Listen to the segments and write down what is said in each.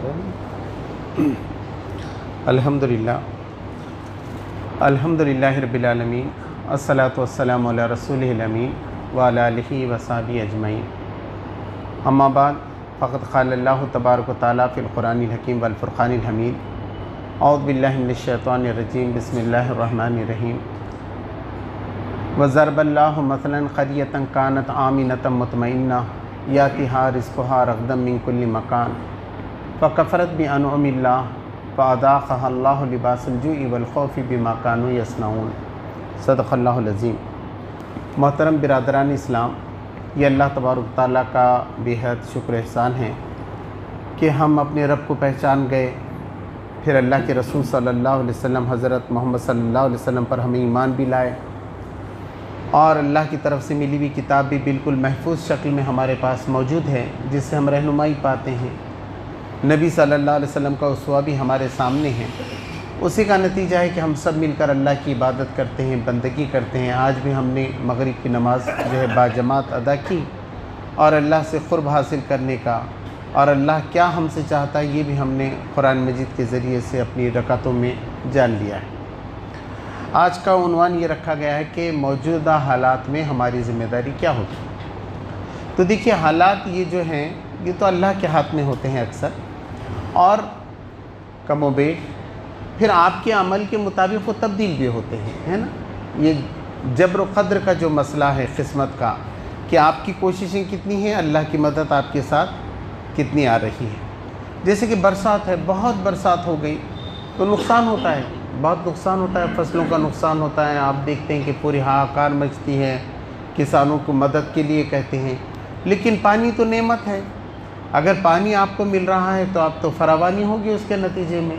रहे हैं। अल्हम्दुलिल्लाह रब्बिल आलमीन, अस्सलातु वस्सलामु अला रसूलिहिल अमीन व अला आलिहि व सहबिहि अजमईन। अम्मा बाद फ़क़द क़ालल्लाहु तबारक व तआला फ़िल क़ुरानिल हकीम वल फ़ुरक़ानिल हमीद। औज़ु बिल्लाहि मिनश शैतानिर रजीम, बिस्मिल्लाहिर रहमानिर रहीम। व ज़रबल्लाहु मसलन क़रियतन कानत आमिनतन मुतमइन्ना यातिहा रिज़्क़ुहा रग़दन मिन कुल्लि मकान फ़कफ़रत बिअनउमिल्लाह फ़अज़ाक़हा अल्लाहु लिबासल जुई वल ख़ौफ़ि बिमा कानू यसनऊन। सदक़ल्लाहुल अज़ीम। मोहतरम बिरादरान इस्लाम, ये अल्लाह तबारक ताला का बेहद शुक्र एहसान है कि हम अपने रब को पहचान गए, फिर अल्लाह के रसूल सल्लल्लाहु अलैहि वसल्लम हज़रत मोहम्मद सल्लल्लाहु अलैहि वसल्लम पर हमें ईमान भी लाए और अल्लाह की तरफ से मिली हुई किताब भी बिल्कुल महफूज शक्ल में हमारे पास मौजूद है, जिससे हम रहनुमाई पाते हैं। नबी सल्लल्लाहु अलैहि वसल्लम का उसवा भी हमारे सामने है। उसी का नतीजा है कि हम सब मिलकर अल्लाह की इबादत करते हैं, बंदगी करते हैं। आज भी हमने मगरिब की नमाज़ जो है बाजमात अदा की और अल्लाह से क़ुर्ब हासिल करने का और अल्लाह क्या हमसे चाहता है ये भी हमने कुरान मजीद के ज़रिए से अपनी रकातों में जान लिया है। आज का उन्वान ये रखा गया है कि मौजूदा हालात में हमारी ज़िम्मेदारी क्या होगी। तो देखिए, हालात ये जो हैं ये तो अल्लाह के हाथ में होते हैं अक्सर, और कमोबेश फिर आपके अमल के मुताबिक वो तब्दील भी होते हैं, है ना। ये जब्र क़द्र का जो मसला है किस्मत का, कि आपकी कोशिशें कितनी हैं, अल्लाह की मदद आपके साथ कितनी आ रही है। जैसे कि बरसात है, बहुत बरसात हो गई तो नुकसान होता है, बहुत नुकसान होता है, फसलों का नुकसान होता है। आप देखते हैं कि पूरी हाहाकार मचती है, किसानों को मदद के लिए कहते हैं, लेकिन पानी तो नेमत है। अगर पानी आपको मिल रहा है तो आप तो फरावानी होगी उसके नतीजे में।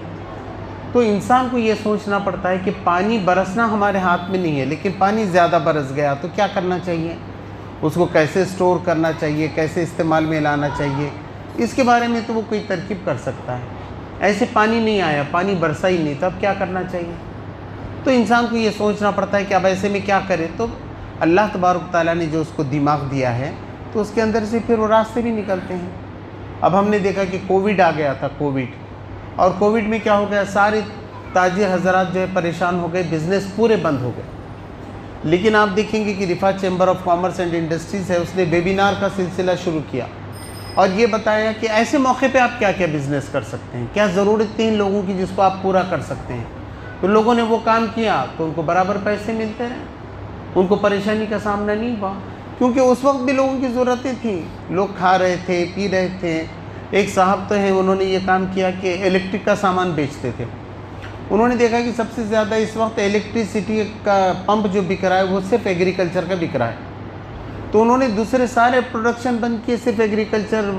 तो इंसान को ये सोचना पड़ता है कि पानी बरसना हमारे हाथ में नहीं है, लेकिन पानी ज़्यादा बरस गया तो क्या करना चाहिए, उसको कैसे स्टोर करना चाहिए, कैसे इस्तेमाल में लाना चाहिए, इसके बारे में तो वो कोई तरकीब कर सकता है। ऐसे पानी नहीं आया, पानी बरसा ही नहीं, तो अब क्या करना चाहिए। तो इंसान को ये सोचना पड़ता है कि अब ऐसे में क्या करे। तो अल्लाह तबारक ताला ने जो उसको दिमाग दिया है तो उसके अंदर से फिर वो रास्ते भी निकलते हैं। अब हमने देखा कि कोविड आ गया था, और कोविड में क्या हो गया, सारे ताजिर हज़रात जो है परेशान हो गए, बिज़नेस पूरे बंद हो गए। लेकिन आप देखेंगे कि Rifah chamber of commerce and industries है, उसने वेबिनार का सिलसिला शुरू किया और ये बताया कि ऐसे मौके पे आप क्या क्या बिज़नेस कर सकते हैं, क्या ज़रूरतें हैं लोगों की जिसको आप पूरा कर सकते हैं। तो लोगों ने वो काम किया तो उनको बराबर पैसे मिलते रहे, उनको परेशानी का सामना नहीं हुआ, क्योंकि उस वक्त भी लोगों की ज़रूरतें थी, लोग खा रहे थे, पी रहे थे। एक साहब तो हैं, उन्होंने ये काम किया कि इलेक्ट्रिक का सामान बेचते थे। उन्होंने देखा कि सबसे ज़्यादा इस वक्त इलेक्ट्रिसिटी का पंप जो बिक रहा है वो सिर्फ एग्रीकल्चर का बिक रहा है। तो उन्होंने दूसरे सारे प्रोडक्शन बंद किए, सिर्फ एग्रीकल्चर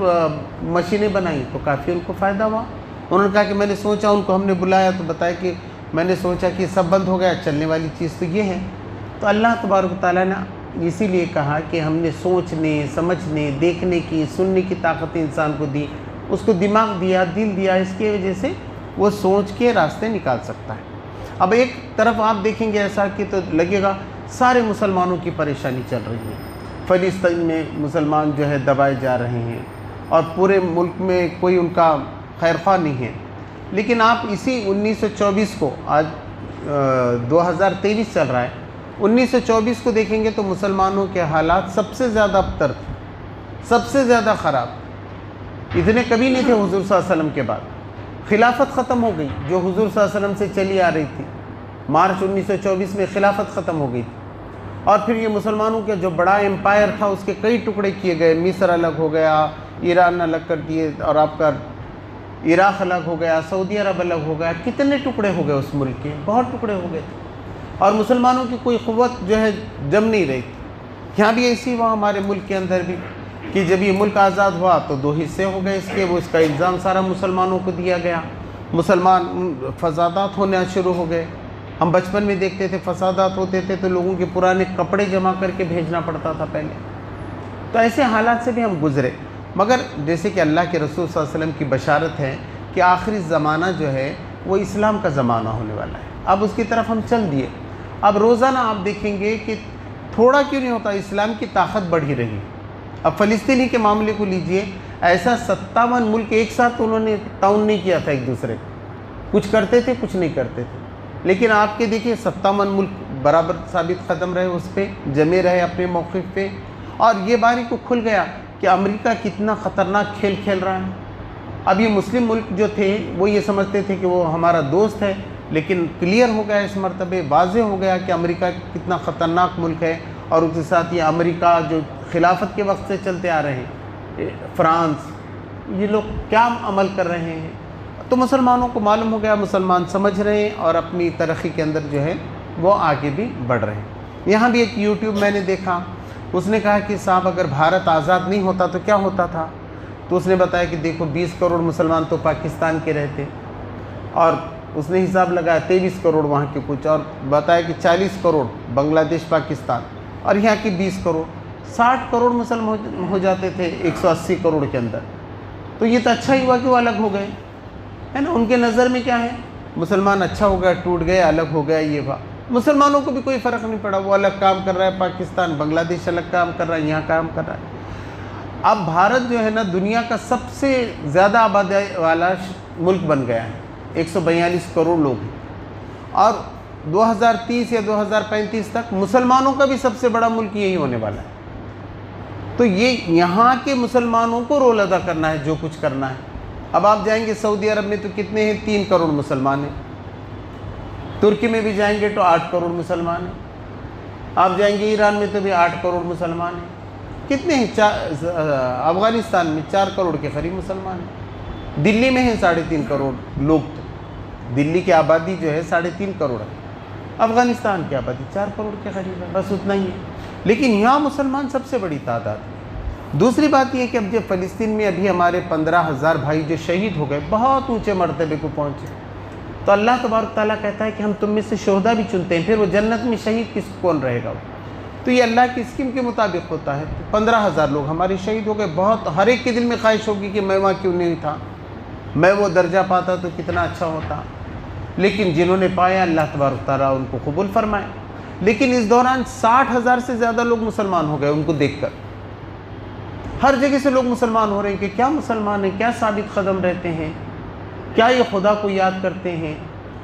मशीनें बनाई, तो काफ़ी उनको फ़ायदा हुआ। उन्होंने कहा कि मैंने सोचा, उनको हमने बुलाया तो बताया कि मैंने सोचा कि सब बंद हो गया, चलने वाली चीज़ तो ये है। तो अल्लाह तबारक ताला ने इसीलिए कहा कि हमने सोचने, समझने, देखने की, सुनने की ताकत इंसान को दी, उसको दिमाग दिया, दिल दिया, इसकी वजह से वो सोच के रास्ते निकाल सकता है। अब एक तरफ आप देखेंगे ऐसा कि तो लगेगा सारे मुसलमानों की परेशानी चल रही है, फ़लस्तीन में मुसलमान जो है दबाए जा रहे हैं और पूरे मुल्क में कोई उनका खैरख्वाह नहीं है। लेकिन आप इसी 1924 को, आज 2023 चल रहा है, 1924 को देखेंगे तो मुसलमानों के हालात सबसे ज़्यादा अबतर थे, सबसे ज़्यादा ख़राब, इतने कभी नहीं थे हुज़ूर सल्लल्लाहु अलैहि वसल्लम के बाद। खिलाफत ख़त्म हो गई जो हुज़ूर सल्लल्लाहु अलैहि वसल्लम से चली आ रही थी, मार्च 1924 में खिलाफत ख़त्म हो गई थी। और फिर ये मुसलमानों का जो बड़ा एम्पायर था उसके कई टुकड़े किए गए, मिस्र अलग हो गया, ईरान अलग कर दिए, और आपका इराक़ अलग हो गया, सऊदी अरब अलग हो गया, कितने टुकड़े हो गए उस मुल्क के, बहुत टुकड़े हो गए थे। और मुसलमानों की कोई क़ुव्वत जो है जम नहीं रही थी। यहाँ भी ऐसी हुआ हमारे मुल्क के अंदर भी कि जब ये मुल्क आज़ाद हुआ तो दो हिस्से हो गए इसके, वो इसका इल्ज़ाम सारा मुसलमानों को दिया गया, मुसलमान फसादात होने शुरू हो गए। हम बचपन में देखते थे फसादात होते थे तो लोगों के पुराने कपड़े जमा करके भेजना पड़ता था पहले। तो ऐसे हालात से भी हम गुज़रे, मगर जैसे कि अल्लाह के रसूल सल्लल्लाहु अलैहि वसल्लम की बशारत है कि आखिरी ज़माना जो है वो इस्लाम का ज़माना होने वाला है। अब उसकी तरफ हम चल दिए। अब रोज़ाना आप देखेंगे कि थोड़ा क्यों नहीं होता, इस्लाम की ताकत बढ़ ही रही। अब फ़लस्तीनी के मामले को लीजिए, ऐसा 57 मुल्क एक साथ उन्होंने ताउन नहीं किया था एक दूसरे को, कुछ करते थे कुछ नहीं करते थे। लेकिन आपके देखिए 57 मुल्क बराबर साबित कदम रहे, उस पर जमे रहे अपने मौक़िफ़ पे। और ये बारी को खुल गया कि अमेरिका कितना ख़तरनाक खेल खेल रहा है। अब ये मुस्लिम मुल्क जो थे वो ये समझते थे कि वो हमारा दोस्त है, लेकिन क्लियर हो गया इस मरतबे, वाज़े हो गया कि अमेरिका कितना ख़तरनाक मुल्क है। और उसके साथ ये अमेरिका जो खिलाफत के वक्त से चलते आ रहे हैं, फ्रांस, ये लोग क्या अमल कर रहे हैं। तो मुसलमानों को मालूम हो गया, मुसलमान समझ रहे हैं और अपनी तरक्की के अंदर जो है वो आगे भी बढ़ रहे हैं। यहाँ भी एक यूट्यूब मैंने देखा, उसने कहा कि साहब अगर भारत आज़ाद नहीं होता तो क्या होता था। तो उसने बताया कि देखो 20 करोड़ मुसलमान तो पाकिस्तान के रहते, और उसने हिसाब लगाया 23 करोड़ वहाँ के कुछ, और बताया कि 40 करोड़ बांग्लादेश पाकिस्तान, और यहाँ की 20 करोड़, 60 करोड़ मुसलमान हो जाते थे 180 करोड़ के अंदर। तो ये तो अच्छा ही हुआ कि वो अलग हो गए, है ना। उनके नज़र में क्या है, मुसलमान अच्छा हो गया, टूट गए, अलग हो गया, ये हुआ। मुसलमानों को भी कोई फ़र्क नहीं पड़ा, वो अलग काम कर रहा है, पाकिस्तान बांग्लादेश अलग काम कर रहा है, यहाँ काम कर रहा है। अब भारत जो है ना दुनिया का सबसे ज़्यादा आबादी वाला मुल्क बन गया है, 142 करोड़ लोग हैं। और 2030 या 2035 तक मुसलमानों का भी सबसे बड़ा मुल्क यही होने वाला है। तो ये यहाँ के मुसलमानों को रोल अदा करना है, जो कुछ करना है। अब आप जाएंगे सऊदी अरब में तो कितने हैं, 3 करोड़ मुसलमान हैं। तुर्की में भी जाएंगे तो 8 करोड़ मुसलमान हैं। आप जाएंगे ईरान में तो भी 8 करोड़ मुसलमान हैं। कितने हैं, अफ़गानिस्तान में 4 करोड़ के करीब मुसलमान हैं। दिल्ली में हैं 3.5 करोड़ लोग, तो दिल्ली की आबादी जो है 3.5 करोड़ है। अफ़गानिस्तान की आबादी 4 करोड़ के करीब है, बस उतना ही है। लेकिन यहाँ मुसलमान सबसे बड़ी तादाद है। दूसरी बात यह कि अब जब फ़लस्तीन में अभी हमारे 15,000 भाई जो शहीद हो गए, बहुत ऊँचे मरतबे को पहुँचे, तो अल्लाह तबारक तआला कहता है कि हम तुम में से शोहदा भी चुनते हैं। फिर वो जन्नत में शहीद कौन रहेगा? तो ये अल्लाह की स्कीम के मुताबिक होता है। तो 15,000 लोग हमारे शहीद हो गए। बहुत हर एक के दिल में ख्वाहिश होगी कि मैं वहाँ क्यों नहीं था, मैं वो दर्जा पाता तो कितना अच्छा होता। लेकिन जिन्होंने पाया, अल्लाह तबारक तआला उनको कबूल फरमाए। लेकिन इस दौरान 60,000 से ज़्यादा लोग मुसलमान हो गए। उनको देखकर हर जगह से लोग मुसलमान हो रहे हैं कि क्या मुसलमान हैं, क्या साबित कदम रहते हैं, क्या ये खुदा को याद करते हैं।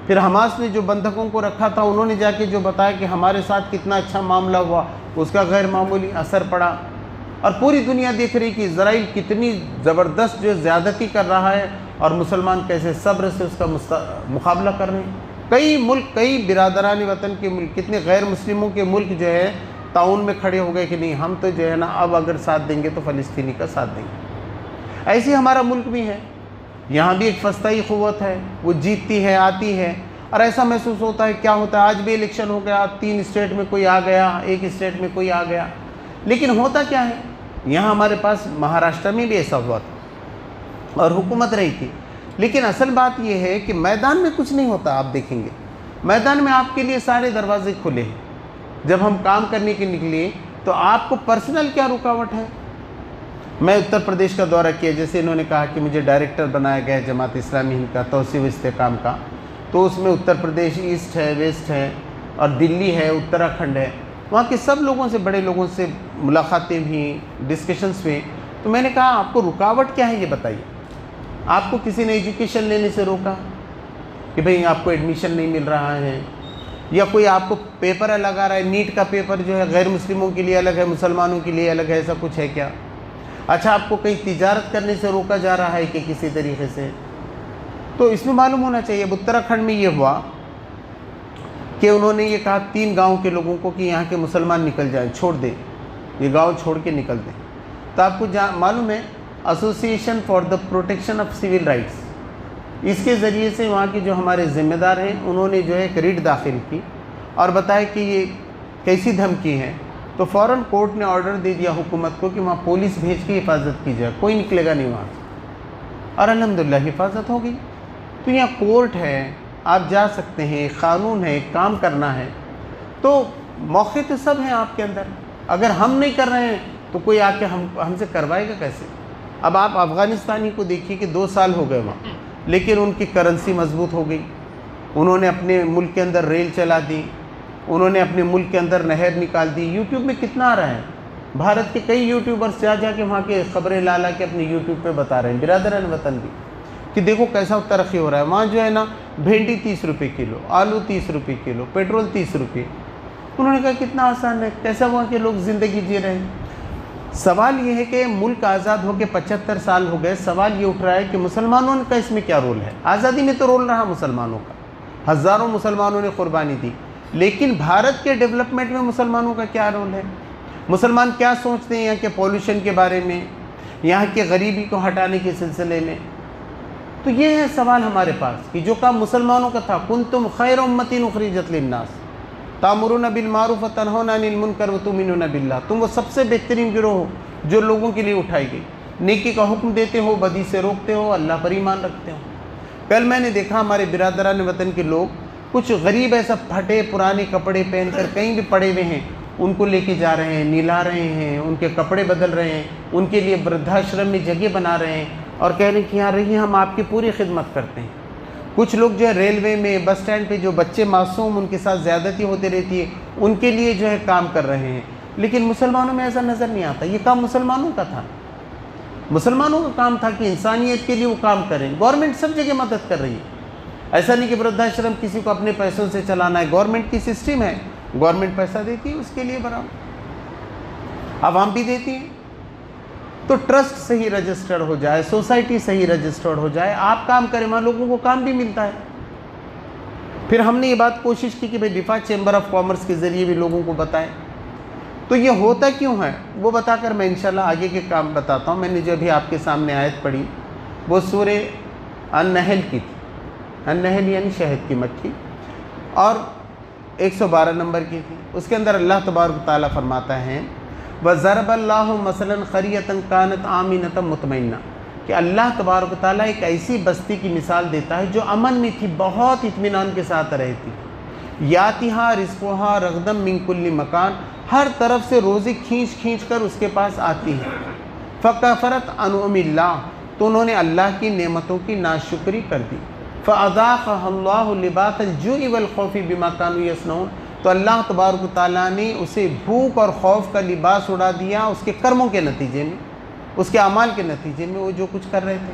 फिर हमास ने जो बंधकों को रखा था, उन्होंने जाके जो बताया कि हमारे साथ कितना अच्छा मामला हुआ, उसका गैर मामूली असर पड़ा। और पूरी दुनिया देख रही कि इजराइल कितनी ज़बरदस्त जो ज़्यादती कर रहा है और मुसलमान कैसे सब्र से उसका मुकाबला कर रहे हैं। कई मुल्क, कई बिरादरान वतन के मुल्क, कितने गैर मुस्लिमों के मुल्क जो है ताउन में खड़े हो गए कि नहीं, हम तो जो है ना अब अगर साथ देंगे तो फ़लस्तीनी का साथ देंगे। ऐसे हमारा मुल्क भी है, यहाँ भी एक फस्ताई क़ुव्वत है, वो जीतती है, आती है। और ऐसा महसूस होता है, क्या होता है, आज भी इलेक्शन हो गया, 3 स्टेट में कोई आ गया, 1 स्टेट में कोई आ गया। लेकिन होता क्या है, यहाँ हमारे पास महाराष्ट्र में भी ऐसा हुआ था और हुकूमत रही थी। लेकिन असल बात यह है कि मैदान में कुछ नहीं होता। आप देखेंगे मैदान में आपके लिए सारे दरवाजे खुले हैं। जब हम काम करने के निकले तो आपको पर्सनल क्या रुकावट है। मैं उत्तर प्रदेश का दौरा किया, जैसे इन्होंने कहा कि मुझे डायरेक्टर बनाया गया है जमात इस्लामी हिंद का तौसीफ़ इस्तेकाम का, तो उसमें उत्तर प्रदेश ईस्ट है, वेस्ट है और दिल्ली है, उत्तराखंड है। वहाँ के सब लोगों से, बड़े लोगों से मुलाकातें हुई, डिस्कशंस हुए। तो मैंने कहा आपको रुकावट क्या है ये बताइए। आपको किसी ने एजुकेशन लेने से रोका कि भाई आपको एडमिशन नहीं मिल रहा है, या कोई आपको पेपर लगा रहा है, नीट का पेपर जो है गैर मुस्लिमों के लिए अलग है, मुसलमानों के लिए अलग है, ऐसा कुछ है क्या? अच्छा, आपको कहीं तिजारत करने से रोका जा रहा है कि किसी तरीके से? तो इसमें मालूम होना चाहिए। अब उत्तराखंड में ये हुआ कि उन्होंने ये कहा 3 गांव के लोगों को कि यहाँ के मुसलमान निकल जाएं, छोड़ दें, ये गांव छोड़ के निकल दें। तो आपको मालूम है association for the protection of civil rights, इसके ज़रिए से वहाँ के जो हमारे ज़िम्मेदार हैं उन्होंने जो है एक रिट दाखिल की और बताया कि ये कैसी धमकी है। तो फ़ौरन कोर्ट ने ऑर्डर दे दिया हुकूमत को कि वहाँ पुलिस भेज के हिफाजत की जाए, कोई निकलेगा नहीं वहाँ से। और अल्हम्दुलिल्लाह हिफाजत हो गई। तो यहाँ कोर्ट है, आप जा सकते हैं, क़ानून है, काम करना है। तो मौके तो सब हैं आपके अंदर। अगर हम नहीं कर रहे हैं तो कोई आके हमसे करवाएगा कैसे? अब आप अफ़गानिस्तानी को देखिए कि 2 साल हो गए वहाँ, लेकिन उनकी करेंसी मजबूत हो गई। उन्होंने अपने मुल्क के अंदर रेल चला दी, उन्होंने अपने मुल्क के अंदर नहर निकाल दी। यूट्यूब में कितना आ रहा है भारत के कई यूट्यूबर्स जा के वहाँ के खबरें ला ला के अपने यूट्यूब पे बता रहे हैं, बिरादरान वतन भी, कि देखो कैसा तरक्की हो रहा है। वहाँ जो है ना भिंडी 30 रुपये किलो, आलू 30 रुपये किलो, पेट्रोल 30 रुपये। उन्होंने कहा कितना आसान है, कैसा वहाँ के लोग ज़िंदगी जी रहे हैं। सवाल ये है कि मुल्क आज़ाद होकर 75 साल हो गए, सवाल ये उठ रहा है कि मुसलमानों का इसमें क्या रोल है। आज़ादी में तो रोल रहा मुसलमानों का, हज़ारों मुसलमानों ने कुर्बानी दी, लेकिन भारत के डेवलपमेंट में मुसलमानों का क्या रोल है। मुसलमान क्या सोचते हैं यहाँ के पॉल्यूशन के बारे में, यहाँ के गरीबी को हटाने के सिलसिले में। तो ये है सवाल हमारे पास कि जो काम मुसलमानों का था, कुंतुम खैर उम्मतिन उखरिजत लिन्नास तामुरून बिल मारूफ व तनहौना अनिल मुनकर व तुमिनून बिल्लाह। तुम वो सबसे बेहतरीन गिरोह हो जो लोगों के लिए उठाई गई, नेकी का हुक्म देते हो, बदी से रोकते हो, अल्लाह पर ईमान रखते हो। कल मैंने देखा हमारे बिरादरान वतन के लोग, कुछ गरीब ऐसा फटे पुराने कपड़े पहनकर कहीं भी पड़े हुए हैं, उनको लेके जा रहे हैं, निला रहे हैं, उनके कपड़े बदल रहे हैं, उनके लिए वृद्धाश्रम में जगह बना रहे हैं और कह रहे हैं कि यहाँ रहिए, हम आपकी पूरी खिदमत करते हैं। कुछ लोग जो है रेलवे में, बस स्टैंड पे जो बच्चे मासूम, उनके साथ ज़्यादती होती रहती है, उनके लिए जो है काम कर रहे हैं। लेकिन मुसलमानों में ऐसा नज़र नहीं आता। ये काम मुसलमानों का था, मुसलमानों का काम था कि इंसानियत के लिए वो काम करें। गवर्नमेंट सब जगह मदद कर रही है, ऐसा नहीं कि वृद्धाश्रम किसी को अपने पैसों से चलाना है। गवर्नमेंट की सिस्टम है, गवर्नमेंट पैसा देती है उसके लिए बराबर, आवाम भी देती है। तो ट्रस्ट सही रजिस्टर्ड हो जाए, सोसाइटी सही रजिस्टर्ड हो जाए, आप काम करें, वहाँ लोगों को काम भी मिलता है। फिर हमने ये बात कोशिश की कि भाई डिफा चैम्बर ऑफ कॉमर्स के ज़रिए भी लोगों को बताएं। तो ये होता क्यों है वो बताकर मैं इंशाल्लाह आगे के काम बताता हूँ। मैंने जो अभी आपके सामने आयत पढ़ी वो सूरे अन-नहल की थी। अन-नहल यानी शहद की मक्खी, और 112 नंबर की थी। उसके अंदर अल्लाह तबारक तआला फरमाता है वज़रबल्लाहु मसलन क़रियतन कानत आमिनतन मुतमइन्ना, कि अल्लाह तबारक तआला एक ऐसी बस्ती की मिसाल देता है जो अमन में थी, बहुत इत्मीनान के साथ रहती। यातिहा रिज़्क़ुहा रग़दम मिन कुल्ली मकान, हर तरफ से रोज़ी खींच खींच कर उसके पास आती है। फ़कफ़रत अनउमिल्लाह, तो उन्होंने अल्लाह की नेमतों की नाशुक्री कर दी। फ़अज़ाक़हल्लाहु लिबासल जुइ वल ख़ौफ़ि बिमा कानू यसनऊन, तो अल्लाह तबारक तआला ने उसे भूख और खौफ का लिबास उड़ा दिया उसके कर्मों के नतीजे में, उसके अमाल के नतीजे में, वो जो कुछ कर रहे थे।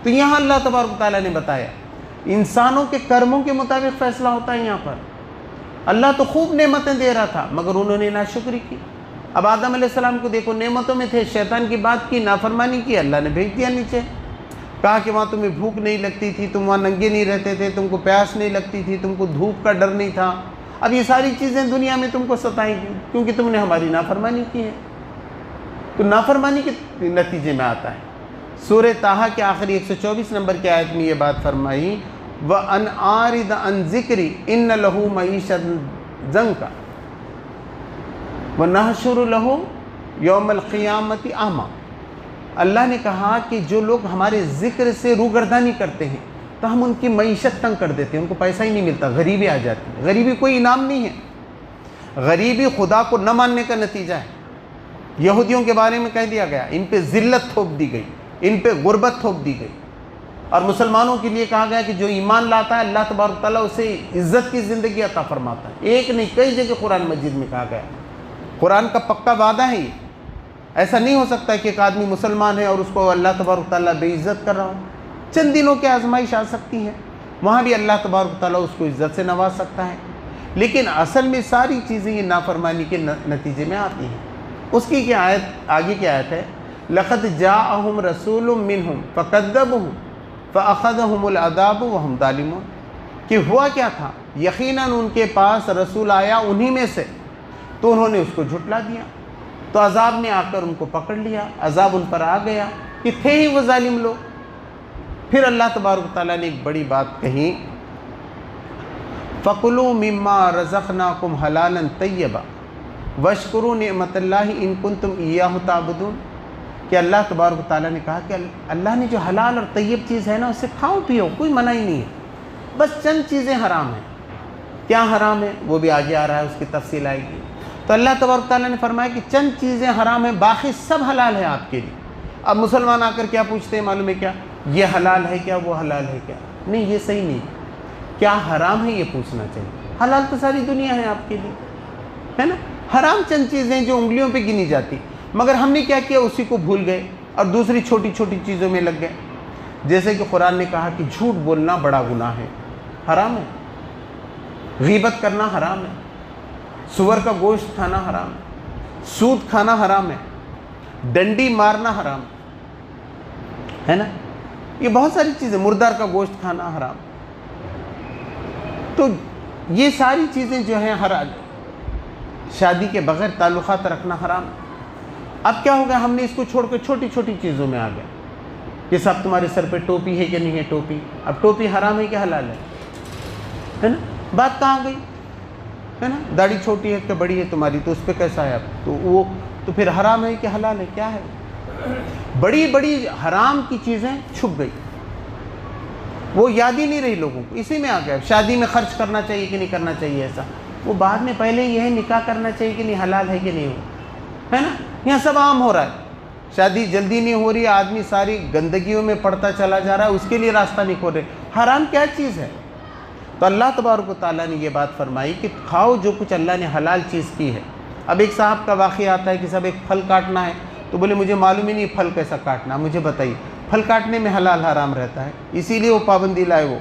तो यहाँ अल्लाह तबारक तआला ने बताया इंसानों के कर्मों के मुताबिक फ़ैसला होता है। यहाँ पर अल्लाह तो खूब नेमतें दे रहा था मगर उन्होंने नाशुक्री की। अब आदम अलैहिस्सलाम को देखो, नेमतों में थे, शैतान की बात की, नाफरमानी की, अल्लाह ने भेज दिया नीचे। कहा कि वहाँ तुम्हें भूख नहीं लगती थी, तुम वहाँ नंगे नहीं रहते थे, तुमको प्यास नहीं लगती थी, तुमको धूप का डर नहीं था। अब ये सारी चीज़ें दुनिया में तुमको सताएंगी क्योंकि तुमने हमारी नाफरमानी की है। तो नाफरमानी के नतीजे में आता है। सूरह ताहा के आखिरी 124 नंबर की आयत में ये बात फरमाई व अन आरिद अन ज़िक्री इन्न लहू मईशत ज़ंका व नहशुरु लहू यौमल क़ियामति आमा। अल्लाह ने कहा कि जो लोग हमारे ज़िक्र से रूगर्दानी करते हैं तो हम उनकी मईशत तंग कर देते हैं, उनको पैसा ही नहीं मिलता, गरीबी आ जाती है। गरीबी कोई इनाम नहीं है, गरीबी खुदा को न मानने का नतीजा है। यहूदियों के बारे में कह दिया गया इन पे ज़िल्लत थोप दी गई, इन पे गुर्बत थोप दी गई। और मुसलमानों के लिए कहा गया कि जो ईमान लाता है अल्लाह तबारक तआला उसे इज़्ज़त की ज़िंदगी अता फरमाता है। एक नहीं कई जगह कुरान मजीद में कहा गया, कुरान का पक्का वादा है ये। ऐसा नहीं हो सकता कि एक आदमी मुसलमान है और उसको अल्लाह तबारक तआला बेइज्जत कर रहा हो। चंद दिनों की आजमाइश आ सकती है, वहाँ भी अल्लाह तबारक तआला उसको इज़्ज़त से नवाज सकता है, लेकिन असल में सारी चीज़ें ये नाफरमानी के नतीजे में आती हैं। उसकी क्या आयत, आगे की आयत है लक़द जाअहुम रसूलुम मिनहुम फ़कज़्ज़बूहु फ़अख़ज़हुमुल अज़ाबु वहुम ज़ालिमून, कि हुआ क्या था, यकीनन उनके पास रसूल आया उन्हीं में से, तो उन्होंने उसको झुटला दिया, तो अज़ाब ने आकर उनको पकड़ लिया, अज़ाब उन पर आ गया कि थे ही वो ज़ालिम लोग। फिर अल्लाह तबारक तआला ने एक बड़ी बात कही फ़कुलू मिम्मा रज़क़नाकुम हलालन तय्यबा वश्कुरू निअमतल्लाहि इन कुंतुम इय्याहु ताबुदून, कि अल्लाह तबारक तआला ने कहा कि अल्लाह ने जो हलाल और तय्यब चीज़ है ना उससे खाओ पियो, कोई मना ही नहीं है, बस चंद चीज़ें हराम हैं। क्या हराम है वो भी आगे आ रहा है, उसकी तफसील आएगी। तो अल्लाह तबारक तआला ने फरमाया कि चंद चीज़ें हराम हैं, बाकी सब हलाल है आपके लिए। अब मुसलमान आकर क्या पूछते हैं मालूम है क्या, ये हलाल है क्या, वो हलाल है क्या? नहीं, ये सही नहीं। क्या हराम है ये पूछना चाहिए। हलाल तो सारी दुनिया है आपके लिए, है ना। हराम चंद चीज़ें जो उंगलियों पे गिनी जाती। मगर हमने क्या किया, उसी को भूल गए और दूसरी छोटी छोटी चीज़ों में लग गए। जैसे कि कुरान ने कहा कि झूठ बोलना बड़ा गुनाह है, हराम है। गीबत करना हराम है, सुअर का गोश्त खाना हराम है, सूद खाना हराम है, डंडी मारना हराम है ना, ये बहुत सारी चीज़ें, मुर्दार का गोश्त खाना हराम। तो ये सारी चीज़ें जो हैं हराम, शादी के बगैर ताल्लुकात रखना हराम। अब क्या हो गया, हमने इसको छोड़ कर छोटी छोटी चीज़ों में आ गए कि साहब तुम्हारे सर पे टोपी है कि नहीं है टोपी। अब टोपी हराम है कि हलाल है ना, बात कहाँ गई, है ना। दाढ़ी छोटी है कि बड़ी है तुम्हारी, तो उस पर कैसा है अब, तो वो तो फिर हराम है कि हलाल है, क्या है। बड़ी बड़ी हराम की चीज़ें छुप गई, वो याद ही नहीं रही लोगों को, इसी में आ गया। शादी में खर्च करना चाहिए कि नहीं करना चाहिए, ऐसा वो बाद में, पहले ये है निकाह करना चाहिए कि नहीं, हलाल है कि नहीं हो, है ना। यहाँ सब आम हो रहा है, शादी जल्दी नहीं हो रही, आदमी सारी गंदगियों में पड़ता चला जा रहा है, उसके लिए रास्ता नहीं खोल रहे। हराम क्या चीज़ है, तो अल्लाह तबारक व तआला ने ये बात फरमाई कि खाओ जो कुछ अल्लाह ने हलाल चीज़ की है। अब एक साहब का वाक़या आता है कि सब एक फल काटना है, तो बोले मुझे मालूम ही नहीं फल कैसा काटना, मुझे बताइए। फल काटने में हलाल हराम रहता है, इसीलिए वो पाबंदी लाए। वो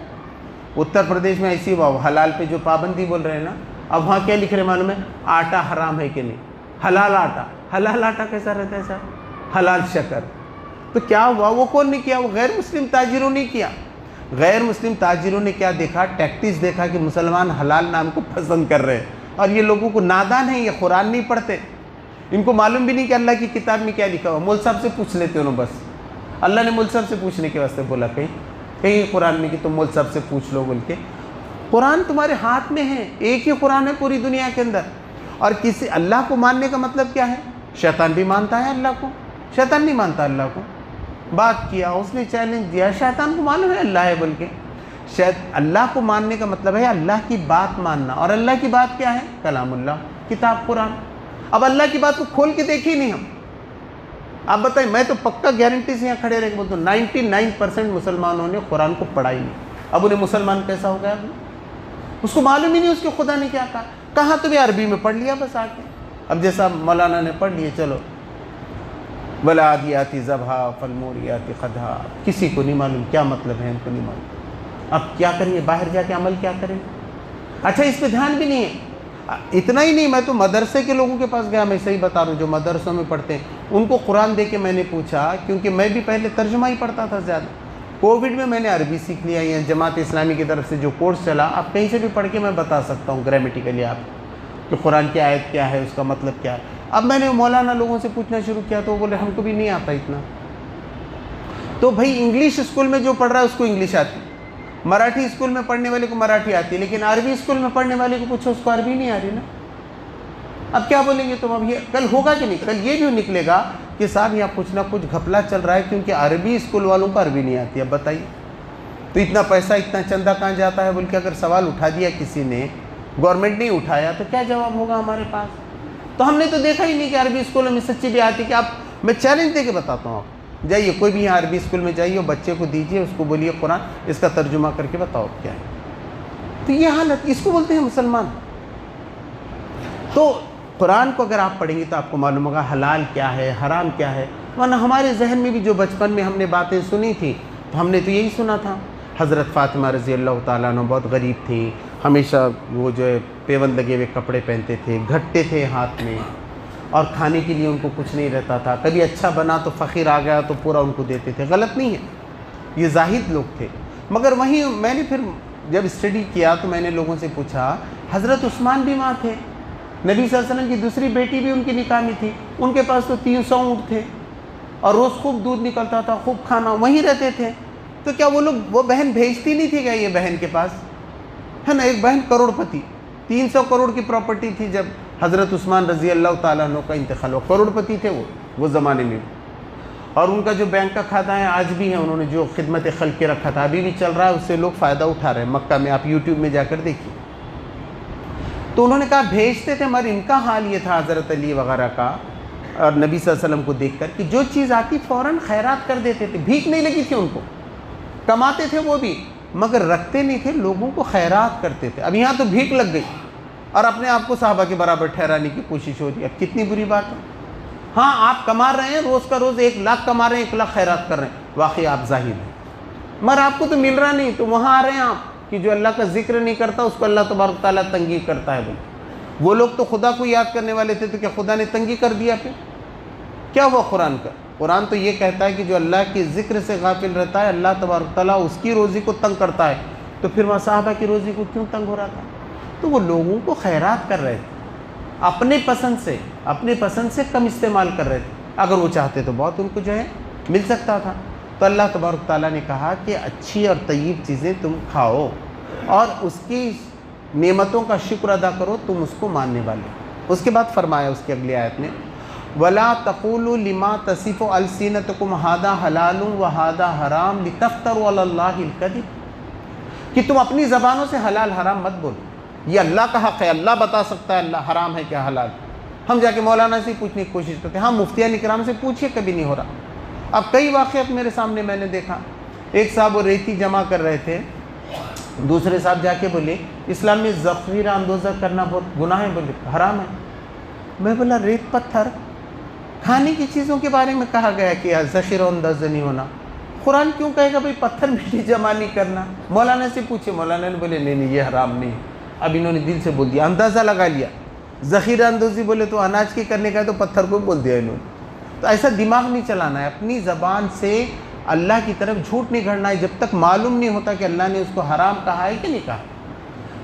उत्तर प्रदेश में ऐसी वो हलाल पे जो पाबंदी बोल रहे हैं ना, अब वहाँ क्या लिख रहे मालूम है, आटा हराम है कि नहीं, हलाल आटा। हलाल आटा कैसा रहता है साहब, हलाल शक्कर। तो क्या हुआ, वो कौन ने किया, वो गैर मुस्लिम ताजिरों ने किया। गैर मुस्लिम ताजिरों ने क्या देखा, टैक्टिस देखा कि मुसलमान हलाल नाम को पसंद कर रहे हैं, और ये लोगों को नादान है, ये कुरान नहीं पढ़ते, इनको मालूम भी नहीं कि अल्लाह की किताब में क्या लिखा हुआ। मौल साहब से पूछ लेते उन्होंने, बस अल्लाह ने मौल साहब से पूछने के वास्ते बोला कहीं कहीं कुरान में कि तुम मौल साहब से पूछ लो बोल के। कुरान तुम्हारे हाथ में है, एक ही कुरान है पूरी दुनिया के अंदर। और किसी अल्लाह को मानने का मतलब क्या है, शैतान भी मानता है अल्लाह को, शैतान नहीं मानता अल्लाह को। बात किया, उसने चैलेंज दिया, शैतान को मालूम है अल्लाह है बोल के। अल्लाह को मानने का मतलब है अल्लाह की बात मानना, और अल्लाह की बात क्या है, कलामुल्लाह, किताब कुरान। अब अल्लाह की बात को खोल के देखी नहीं हम। आप बताइए, मैं तो पक्का गारंटी से यहाँ खड़े रह के बोलता हूँ 99% मुसलमानों ने कुरान को पढ़ा ही नहीं। अब उन्हें मुसलमान कैसा हो गया, उसको मालूम ही नहीं उसके खुदा ने क्या कहा। कहा तो भी अरबी में पढ़ लिया बस आके। अब जैसा मौलाना ने पढ़ लिए, चलो वलादियाती ज़बहा फलमूरियाती क़दहा, किसी को नहीं मालूम क्या मतलब है, हमको नहीं मालूम। अब क्या करेंगे, बाहर जाके अमल क्या करेंगे। अच्छा, इस पर ध्यान भी नहीं है। इतना ही नहीं, मैं तो मदरसे के लोगों के पास गया, मैं सही बता रहा हूँ, जो मदरसों में पढ़ते हैं उनको कुरान दे के मैंने पूछा, क्योंकि मैं भी पहले तर्जुमा ही पढ़ता था ज़्यादा। कोविड में मैंने अरबी सीख लिया, या जमात इस्लामी की तरफ से जो कोर्स चला, आप कहीं से भी पढ़ के मैं बता सकता हूँ ग्रामेटिकली आप कि कुरान की आयत क्या है, उसका मतलब क्या है। अब मैंने मौलाना लोगों से पूछना शुरू किया तो वो बोले हमको भी नहीं आता इतना। तो भाई इंग्लिश स्कूल में जो पढ़ रहा है उसको इंग्लिश आती, मराठी स्कूल में पढ़ने वाले को मराठी आती है, लेकिन अरबी स्कूल में पढ़ने वाले को पूछो उसको अरबी नहीं आ रही ना। अब क्या बोलेंगे तुम। अब ये कल होगा कि नहीं, कल ये भी निकलेगा कि साहब यहाँ कुछ ना कुछ घपला चल रहा है, क्योंकि अरबी स्कूल वालों को अरबी नहीं आती। अब बताइए, तो इतना पैसा इतना चंदा कहाँ जाता है बोल के अगर सवाल उठा दिया किसी ने, गवर्नमेंट नहीं उठाया, तो क्या जवाब होगा हमारे पास। तो हमने तो देखा ही नहीं कि अरबी स्कूलों में सच्ची भी आती। कि आप, मैं चैलेंज दे के बताता हूँ, आप जाइए कोई भी यहाँ अरबी स्कूल में जाइए, बच्चे को दीजिए, उसको बोलिए कुरान इसका तर्जुमा करके बताओ क्या है। तो ये हालत, इसको बोलते हैं मुसलमान। तो कुरान को अगर आप पढ़ेंगे तो आपको मालूम होगा हलाल क्या है, हराम क्या है। वरना हमारे जहन में भी जो बचपन में हमने बातें सुनी थी, तो हमने तो यही सुना था। हज़रत फ़ातिमा रज़ी अल्लाह ताला अन्हा बहुत गरीब थी, हमेशा वो जो है पेवन लगे हुए कपड़े पहनते थे, घट्टे थे हाथ में, और खाने के लिए उनको कुछ नहीं रहता था। कभी अच्छा बना तो फ़कीर आ गया तो पूरा उनको देते थे। गलत नहीं है, ये जाहिद लोग थे। मगर वहीं मैंने फिर जब स्टडी किया तो मैंने लोगों से पूछा, हज़रत उस्मान भी वहाँ थे, नबी सल्लल्लाहु अलैहि वसल्लम की दूसरी बेटी भी उनकी निकाह में थी, उनके पास तो 300 ऊँट थे और रोज़ खूब दूध निकलता था, खूब खाना, वहीं रहते थे। तो क्या वो लोग, वो बहन भेजती नहीं थी क्या ये बहन के पास, है ना। एक बहन करोड़पति, 300 करोड़ की प्रॉपर्टी थी जब हज़रत उस्मान रज़ी अल्लाह ताला अन्हु का इंतकाल हुआ। करोड़पति थे वो ज़माने में। और उनका जो बैंक का खाता है आज भी है, उन्होंने जो खिदमत खल्क़ के रखा था अभी भी चल रहा है, उससे लोग फ़ायदा उठा रहे हैं मक्का में। आप यूट्यूब में जाकर देखिए। तो उन्होंने कहा भेजते थे, मगर इनका हाल ये था हज़रत अली वग़ैरह का और नबी सल्लल्लाहु अलैहि वसल्लम को देखकर कि जो चीज़ आती फ़ौरन खैरात कर देते थे। भीख नहीं लगी थी उनको, कमाते थे वो भी, मगर रखते नहीं थे, लोगों को खैरात करते थे। अब यहाँ तो भीख लग गई और अपने आप को सहाबा के बराबर ठहराने की कोशिश हो रही है। अब कितनी बुरी बात है। हाँ आप कमा रहे हैं, रोज़ का रोज़ 1 लाख कमा रहे हैं, 1 लाख खैरात कर रहे हैं, वाकई आप जाहिद हैं, मगर आपको तो मिल रहा नहीं। तो वहाँ आ रहे हैं आप कि जो अल्लाह का जिक्र नहीं करता उसको अल्लाह तबारक तआला तंगी करता है। बोले वो लोग तो खुदा को याद करने वाले थे, तो क्या खुदा ने तंगी कर दिया? फिर क्या हुआ कुरान का? कुरान तो ये कहता है कि जो अल्लाह के ज़िक्र से गाफिल रहता है, अल्लाह तबारक तआला उसकी रोज़ी को तंग करता है। तो फिर वहाँ सहाबा की रोज़ी को क्यों तंग हो रहा था? तो वो लोगों को खैरात कर रहे थे, अपने पसंद से कम इस्तेमाल कर रहे थे। अगर वो चाहते तो बहुत उनको जो है मिल सकता था। तो अल्लाह तबारक तआला ने कहा कि अच्छी और तय्यब चीज़ें तुम खाओ और उसकी नेमतों का शुक्र अदा करो, तुम उसको मानने वाले। उसके बाद फरमाया उसकी अगली आयत में, वला तक़ूलू लिमा तसिफ़ु अलसीनतकुम हादा हलालुम व हादा हराम लितफ्तरू अलल्लाहिल कज़िब, कि तुम अपनी ज़बानों से हलाल हराम मत बोलो। ये अल्लाह का हक़ है, अल्लाह बता सकता है अल्लाह हराम है क्या हलाल। हम जाके मौलाना से पूछने की कोशिश करते हैं, हाँ मुफ्तियान इकराम से पूछिए, कभी नहीं हो रहा। अब कई वाक़ियात मेरे सामने मैंने देखा, एक साहब वो रेती जमा कर रहे थे, दूसरे साहब जाके बोले इस्लाम में ज़ख़ीरा अंदोज़ा करना बहुत गुनाह है, बोले हराम है। मैं बोला रेत पत्थर खाने की चीज़ों के बारे में कहा गया कि ज़ख़ीरा अंदोज़ा नहीं होना, कुरान क्यों कहेगा भाई पत्थर मिट्टी जमा नहीं करना? मौलाना से पूछे, मौलाना ने बोले नहीं ये हराम नहीं। अब इन्होंने दिल से बोल दिया, अंदाज़ा लगा लिया। ज़ख़ीरा अंदोज़ी बोले तो अनाज के करने का है, तो पत्थर को बोल दिया इन्होंने। तो ऐसा दिमाग नहीं चलाना है, अपनी ज़बान से अल्लाह की तरफ झूठ नहीं गढ़ना है जब तक मालूम नहीं होता कि अल्लाह ने उसको हराम कहा है कि नहीं कहा,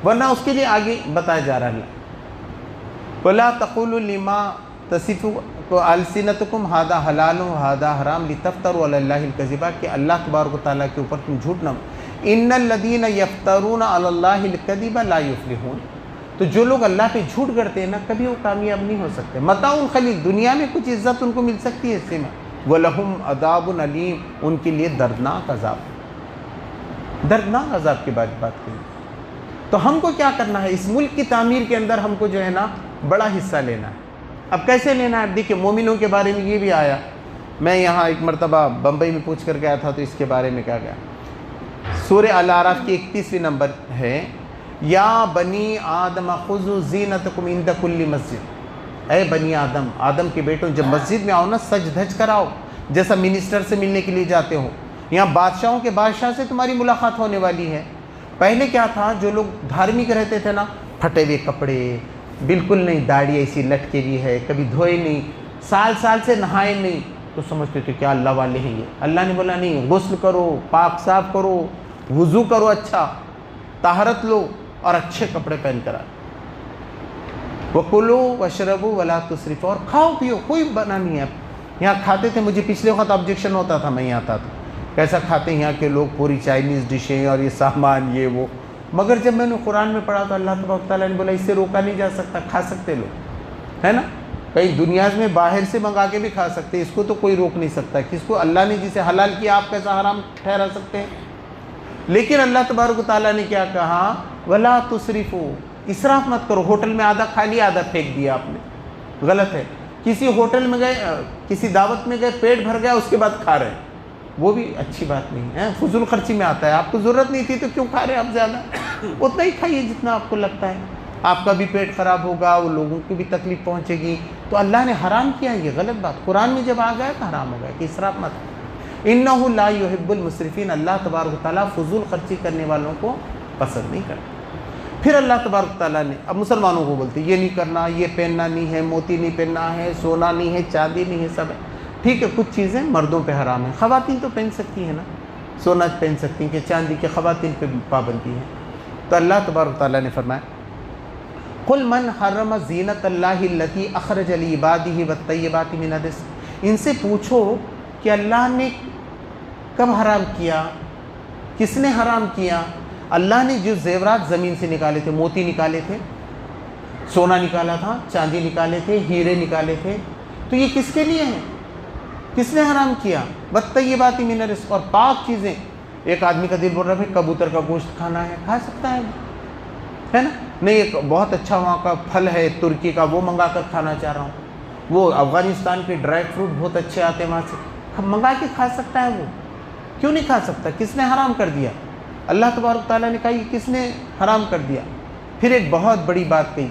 वरना उसके लिए आगे बताया जा रहा है। वला तक़ूलू लिमा तसिफ़ु अलसिनतकुम हादा हलालुम हादा हराम लितफ्तरू अलल्लाहिल कज़िबा, कि अल्लाह तबारक तआला के ऊपर तुम झूठ न। इन्नल लदीना यफ्तरून अलल्लाहिल कज़िबा ला युफ़्लिहून, तो जो लोग अल्लाह पे झूठ करते हैं ना, कभी वो कामयाब नहीं हो सकते। मताउन क़लील, दुनिया में कुछ इज़्ज़त उनको मिल सकती है इससे में, वलहुम अज़ाबुन अलीम, उनके लिए दर्दनाक अज़ाब की बात कही। तो हमको क्या करना है, इस मुल्क की तामीर के अंदर हमको जो है ना बड़ा हिस्सा लेना है। अब कैसे लेना है? देखिए मोमिनों के बारे में ये भी आया, मैं यहाँ एक मरतबा बम्बई में पूछ कर गया था, तो इसके बारे में क्या गया, सूरह अल-आराफ की 31वीं नंबर है, या बनी आदम खुज़ू ज़ीनतकुम इंद कुल्ली मस्जिद, ऐ बनी आदम, आदम के बेटों, जब मस्जिद में आओ ना सज धज कर आओ, जैसा मिनिस्टर से मिलने के लिए जाते हो। यहाँ बादशाहों के बादशाह से तुम्हारी मुलाकात होने वाली है। पहले क्या था, जो लोग धार्मिक रहते थे ना, फटे हुए कपड़े, बिल्कुल नहीं, दाढ़ी ऐसी लटके हुई है, कभी धोए नहीं, साल साल से नहाए नहीं, तो समझते थे क्या अल्लाह वाले हैं ये। अल्लाह ने बोला नहीं, गुस्ल करो, पाक साफ करो, वुज़ू करो, अच्छा ताहरत लो और अच्छे कपड़े पहन कर आओ। वकुलू वशरबू वला तुसरिफ़ू, और खाओ पियो, कोई बना नहीं है। यहाँ खाते थे, मुझे पिछले वक्त ऑब्जेक्शन होता था, मैं यहाँ आता तो कैसा खाते हैं यहाँ के लोग, पूरी चाइनीज़ डिशें और ये सामान ये वो, मगर जब मैंने कुरान में पढ़ा तो अल्लाह तबारक तआला ने बोला इससे रोका नहीं जा सकता, खा सकते लोग, है ना। कई दुनिया में बाहर से मंगा के भी खा सकते, इसको तो कोई रोक नहीं सकता। किसको? अल्लाह ने जिसे हलाल किया आप कैसा हराम ठहरा सकते हैं? लेकिन अल्लाह तबारक तआला ने क्या कहा, वला तुसरिफ़ू, इसराफ मत करो। होटल में आधा खा लिया, आधा फेंक दिया आपने, गलत है। किसी होटल में गए, किसी दावत में गए, पेट भर गया, उसके बाद खा रहे हैं, वो भी अच्छी बात नहीं है, फजूल खर्ची में आता है। आपको ज़रूरत नहीं थी तो क्यों खा रहे हैं आप? ज़्यादा उतना ही खाइए जितना आपको लगता है, आपका भी पेट ख़राब होगा, वो लोगों को भी तकलीफ़ पहुँचेगी। तो अल्लाह ने हराम किया, ये गलत बात। कुरान में जब आ गया तो हराम हो गया कि इसराफ मत। इन्नहु ला युहिब्बुल मुसरिफ़ीन, अल्लाह तबारक तआला फजूल खर्ची करने वालों को पसंद नहीं करता। फिर अल्लाह तबारक तआला ने अब मुसलमानों को बोलते ये नहीं करना, ये पहनना नहीं है, मोती नहीं पहनना है, सोना नहीं है, चांदी नहीं है, सब है ठीक है। कुछ चीज़ें मर्दों पे हराम है, ख़वातीन तो पहन सकती हैं ना, सोना पहन सकती हैं, कि चांदी के ख़वातीन पे पाबंदी है। तो अल्लाह तबारक तआला ने फरमाया, कुल मन हर्रम ज़ीनत अल्लाहि अल्लती अख़रज लिइबादिही वत्तय्यिबाति मिन रिज़्क़, इनसे पूछो कि अल्लाह ने कब हराम किया, किसने हराम किया? अल्लाह ने जो ज़ेवरात ज़मीन से निकाले थे, मोती निकाले थे, सोना निकाला था, चांदी निकाले थे, हीरे निकाले थे, तो ये किसके लिए हैं? किसने हराम किया? वत्तय्यिबाति मिन रिज़्क़, और पाक चीज़ें। एक आदमी का दिल बोल रहा है भाई कबूतर का गोश्त खाना है, खा सकता है ना। नहीं, एक बहुत अच्छा वहाँ का फल है तुर्की का, वो मंगा कर खाना चाह रहा हूँ, वो अफ़गानिस्तान के ड्राई फ्रूट बहुत अच्छे आते हैं वहाँ से, मंगा के खा सकता है। वो क्यों नहीं खा सकता? किसने हराम कर दिया? अल्लाह तबारक तआला ने कहा ये किसने हराम कर दिया? फिर एक बहुत बड़ी बात कही,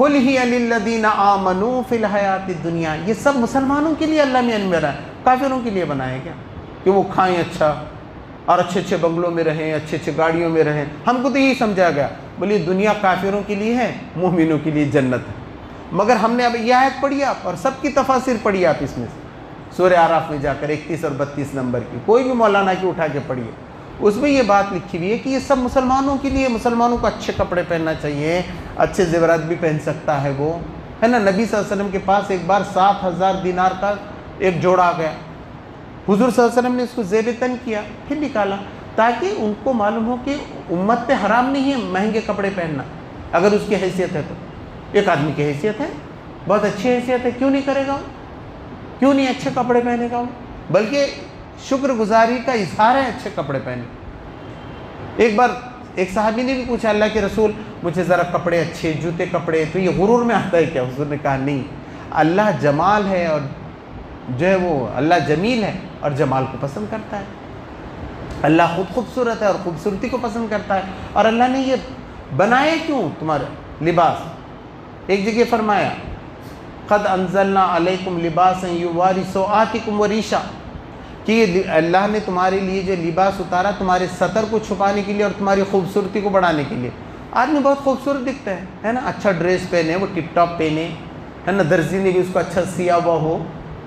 कुल हिया लिल्लज़ीना आमनू फिल हयातिद दुनिया, ये सब मुसलमानों के लिए अल्लाह ने मेरा है, काफिरों के लिए बनाया क्या कि वो खाएं अच्छा और अच्छे अच्छे बंगलों में रहें, अच्छे अच्छे गाड़ियों में रहें। हमको तो यही समझाया गया, बोलिए दुनिया काफिरों के लिए है, मोमिनों के लिए जन्नत है। मगर हमने अब यह आयत पढ़ी आप और सबकी तफासिर पढ़ी आप इसमें से, सूरह आराफ में जाकर 31 और 32 नंबर की, कोई भी मौलाना की उठा के पढ़िए, उसमें ये बात लिखी हुई है कि ये सब मुसलमानों के लिए, मुसलमानों को अच्छे कपड़े पहनना चाहिए, अच्छे ज़ेवरात भी पहन सकता है वो, है ना। नबी सल्लल्लाहु अलैहि वसल्लम के पास एक बार 7,000 दिनार का एक जोड़ा आ गया, हुज़ूर सल्लल्लाहु अलैहि वसल्लम ने इसको ज़ेब-ए-तन किया, फिर निकाला, ताकि उनको मालूम हो कि उम्मत पे हराम नहीं है महंगे कपड़े पहनना, अगर उसकी हैसियत है तो। एक आदमी की हैसियत है, बहुत अच्छी हैसियत है, क्यों नहीं करेगा वो, क्यों नहीं अच्छे कपड़े पहनेगा वो, बल्कि शुक्रगुजारी का इजहार है अच्छे कपड़े पहने। एक बार एक साहबी ने भी पूछा, अल्लाह के रसूल मुझे ज़रा कपड़े अच्छे, जूते कपड़े, तो ये गुरूर में आता है क्या? हुज़ूर ने कहा नहीं, अल्लाह जमाल है और जो है वो अल्लाह जमील है और जमाल को पसंद करता है। अल्लाह खुद खूबसूरत है और ख़ूबसूरती को पसंद करता है। और अल्लाह ने ये बनाए क्यों तुम्हारे लिबास? एक जगह फरमाया, क़द अंज़लना अलैकुम लिबासन युवारी सौआतिकुम वरीशा, कि अल्लाह ने तुम्हारे लिए जो लिबास उतारा तुम्हारे सतर को छुपाने के लिए और तुम्हारी खूबसूरती को बढ़ाने के लिए। आदमी बहुत खूबसूरत दिखता है ना, अच्छा ड्रेस पहने, वो टिप टॉप पहने, है ना, दर्जी ने भी उसको अच्छा सिया हुआ हो,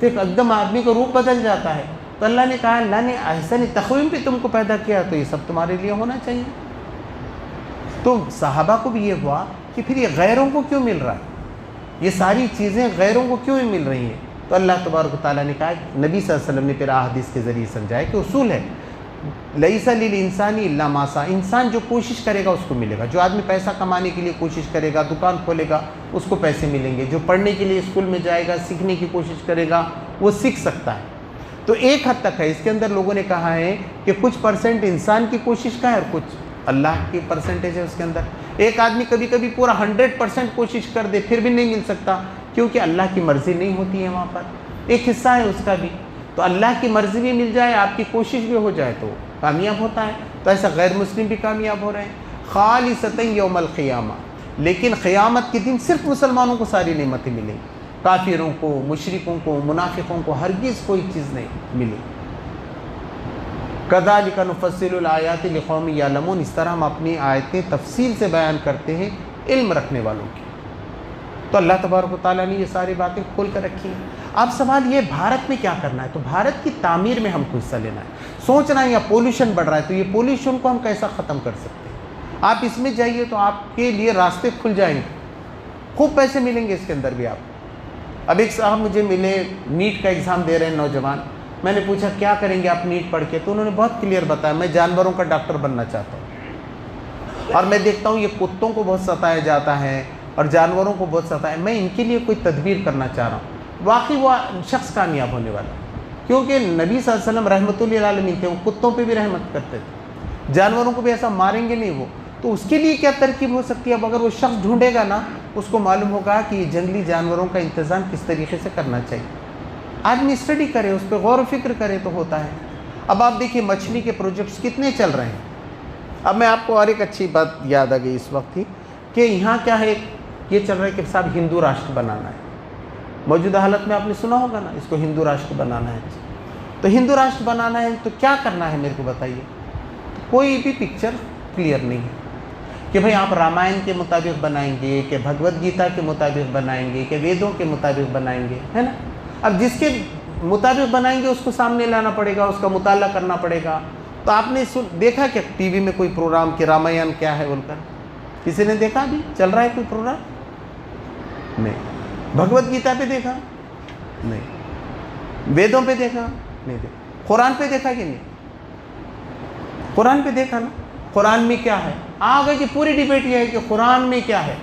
तो एकदम आदमी का रूप बदल जाता है। तो अल्लाह ने कहा, अल्लाह ने ऐसा तक़वीम पे तुमको पैदा किया, तो ये सब तुम्हारे लिए होना चाहिए। तो सहाबा को भी ये हुआ कि फिर ये गैरों को क्यों मिल रहा है, ये सारी चीज़ें गैरों को क्यों मिल रही हैं? तो अल्लाह तबारक ताला ने कहा, नबी सल्लल्लाहु अलैहि वसल्लम ने फिर हदीस के ज़रिए समझाया कि उसूल है, लैसा लिल इंसानी इल्ला मा सा, इंसान जो कोशिश करेगा उसको मिलेगा। जो आदमी पैसा कमाने के लिए कोशिश करेगा, दुकान खोलेगा, उसको पैसे मिलेंगे। जो पढ़ने के लिए स्कूल में जाएगा, सीखने की कोशिश करेगा, वो सीख सकता है। तो एक हद तक है, इसके अंदर लोगों ने कहा है कि कुछ परसेंट इंसान की कोशिश का है और कुछ अल्लाह की परसेंटेज है उसके अंदर। एक आदमी कभी कभी पूरा 100% कोशिश कर दे फिर भी नहीं मिल सकता, क्योंकि अल्लाह की मर्ज़ी नहीं होती है वहाँ पर, एक हिस्सा है उसका भी। तो अल्लाह की मर्ज़ी भी मिल जाए, आपकी कोशिश भी हो जाए तो कामयाब होता है। तो ऐसा गैर मुस्लिम भी कामयाब हो रहे हैं, खालिसतन यौमल क़ियामा। लेकिन क़ियामत के दिन सिर्फ मुसलमानों को सारी नेमतें मिलेंगी, काफिरों को, मुशरिकों को, मुनाफिकों को हरगिज़ कोई चीज़ नहीं मिली। कज़ालिका नुफ़स्सिलुल आयाति लिक़ौमिन यअलमून, इस तरह हम अपनी आयतें तफसील से बयान करते हैं इल्म रखने वालों की। तो अल्लाह तबारक व तआला ने ये सारी बातें खोल कर रखी हैं। अब सवाल ये, भारत में क्या करना है? तो भारत की तामीर में हमको हिस्सा लेना है। सोचना है या पोल्यूशन बढ़ रहा है, तो ये पोल्यूशन को हम कैसा ख़त्म कर सकते हैं? आप इसमें जाइए तो आपके लिए रास्ते खुल जाएंगे, खूब पैसे मिलेंगे इसके अंदर भी आप। अब एक साहब मुझे मिले, नीट का एग्ज़ाम दे रहे हैं नौजवान। मैंने पूछा क्या करेंगे आप नीट पढ़ के? तो उन्होंने बहुत क्लियर बताया, मैं जानवरों का डॉक्टर बनना चाहता हूँ, और मैं देखता हूँ ये कुत्तों को बहुत सताया जाता है और जानवरों को बहुत सताया, मैं इनके लिए कोई तदबीर करना चाह रहा हूँ। वाकई वो शख्स कामयाब होने वाला, क्योंकि नबी सल्लल्लाहु अलैहि वसल्लम रहमतुल लिल आलमीन थे, वो कुत्तों पे भी रहमत करते थे, जानवरों को भी ऐसा मारेंगे नहीं वो। तो उसके लिए क्या तरकीब हो सकती है? अब अगर वो शख्स ढूंढेगा ना, उसको मालूम होगा कि ये जंगली जानवरों का इंतज़ाम किस तरीके से करना चाहिए। आदमी स्टडी करे, उस पर गौर व फिक्र करे तो होता है। अब आप देखिए मछली के प्रोजेक्ट्स कितने चल रहे हैं। अब मैं आपको और एक अच्छी बात याद आ गई इस वक्त ही, कि यहाँ क्या है, ये चल रहा है कि साहब हिंदू राष्ट्र बनाना है। मौजूदा हालत में आपने सुना होगा ना, इसको हिंदू राष्ट्र बनाना है। तो हिंदू राष्ट्र बनाना है तो क्या करना है मेरे को बताइए? तो कोई भी पिक्चर क्लियर नहीं है कि भाई आप रामायण के मुताबिक बनाएंगे, कि भगवद गीता के मुताबिक बनाएंगे, कि वेदों के मुताबिक बनाएंगे, है ना। अब जिसके मुताबिक बनाएंगे उसको सामने लाना पड़ेगा, उसका मुताला करना पड़ेगा। तो आपने देखा क्या टीवी में कोई प्रोग्राम कि रामायण क्या है बोलकर? किसी ने देखा? अभी चल रहा है कोई प्रोग्राम? नहीं। भगवद गीता पे देखा? नहीं। वेदों पे देखा? नहीं देखा। कुरान पे देखा कि नहीं? कुरान पे देखा ना, कुरान में क्या है? आगे की पूरी डिबेट यह है कि कुरान में क्या है,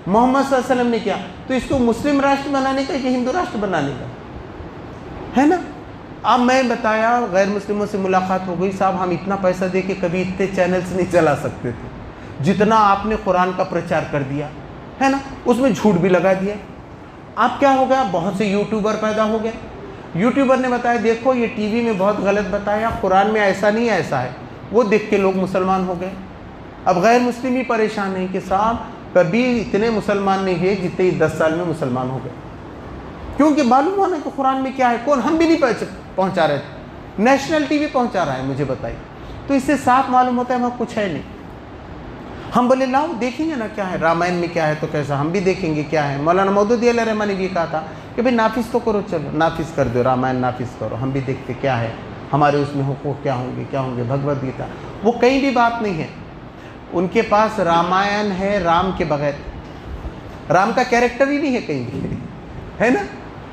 मोहम्मद सल्लल्लाहु अलैहि वसल्लम ने क्या। तो इसको मुस्लिम राष्ट्र बनाने का कि हिंदू राष्ट्र बनाने का है ना। अब मैं बताया, गैर मुस्लिमों से मुलाकात हो गई, साहब हम इतना पैसा दे के कभी इतने चैनल्स नहीं चला सकते थे जितना आपने कुरान का प्रचार कर दिया, है ना। उसमें झूठ भी लगा दिया। अब क्या हो गया, बहुत से यूट्यूबर पैदा हो गए। यूट्यूबर ने बताया देखो ये टीवी में बहुत गलत बताया, कुरान में ऐसा नहीं ऐसा है। वो देख के लोग मुसलमान हो गए। अब गैर मुस्लिम ही परेशान हैं कि साहब कभी इतने मुसलमान नहीं हुए जितने 10 साल में मुसलमान हो गए, क्योंकि मालूम हुआ ना कि कुरान में क्या है। कौन, हम भी नहीं पहुंचा रहे थे, नेशनल टीवी पहुंचा रहा है, मुझे बताइए। तो इससे साफ मालूम होता है वहाँ कुछ है नहीं। हम बोले लाओ देखेंगे ना क्या है, रामायण में क्या है, तो कैसा हम भी देखेंगे क्या है। मौलाना मौदूदी अलैहि रहमान ने भी कहा था कि भाई नाफिज तो करो, चलो नाफिज कर दो, रामायण नाफिज करो, हम भी देखते क्या है, हमारे उसमें हुकूक क्या होंगे। भगवद गीता वो कहीं भी बात नहीं है, उनके पास रामायण है राम के बगैर, राम का कैरेक्टर ही नहीं है कहीं भी, है ना।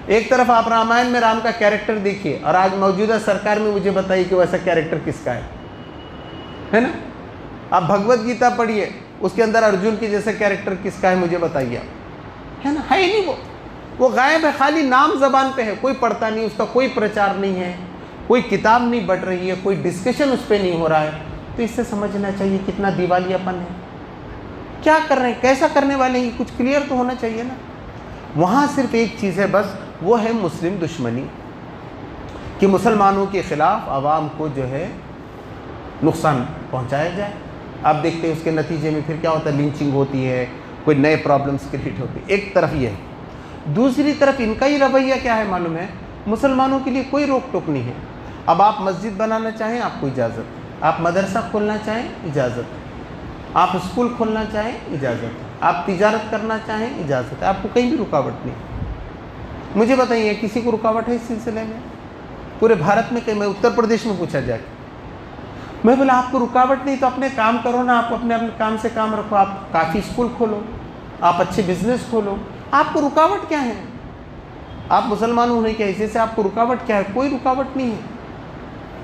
एक तरफ आप रामायण में राम का कैरेक्टर देखिए, और आज मौजूदा सरकार में मुझे बताइए कि वैसा कैरेक्टर किसका है ना। आप भगवद गीता पढ़िए, उसके अंदर अर्जुन के जैसा कैरेक्टर किसका है, मुझे बताइए आप, है ना। है ही नहीं, वो गायब है, खाली नाम ज़बान पे है, कोई पढ़ता नहीं, उसका कोई प्रचार नहीं है, कोई किताब नहीं बढ़ रही है, कोई डिस्कशन उस पर नहीं हो रहा है। तो इससे समझना चाहिए कितना दिवालियापन है, क्या कर रहे हैं, कैसा करने वाले हैं, कुछ क्लियर तो होना चाहिए ना। वहाँ सिर्फ एक चीज़ है बस, वो है मुस्लिम दुश्मनी, कि मुसलमानों के ख़िलाफ़ आवाम को जो है नुकसान पहुँचाया जाए। आप देखते हैं उसके नतीजे में फिर क्या होता है, लिंचिंग होती है, कोई नए प्रॉब्लम्स क्रिएट होती है। एक तरफ ये है, दूसरी तरफ इनका ही रवैया क्या है मालूम है, मुसलमानों के लिए कोई रोक टोक नहीं है। अब आप मस्जिद बनाना चाहें आपको इजाज़त, आप मदरसा खोलना चाहें इजाज़त, आप स्कूल खोलना चाहें इजाज़त, आप तिजारत करना चाहें इजाज़त है, आपको कहीं भी रुकावट नहीं। मुझे बताइए किसी को रुकावट है इस सिलसिले में? पूरे भारत में कहीं, मैं उत्तर प्रदेश में पूछा जाए, मैं बोला आपको रुकावट नहीं तो अपने काम करो ना, आप अपने काम से काम रखो, आप काफ़ी स्कूल खोलो, आप अच्छे बिजनेस खोलो, आपको रुकावट क्या है? आप मुसलमान होने के हिस्से से आपको रुकावट क्या है? कोई रुकावट नहीं है,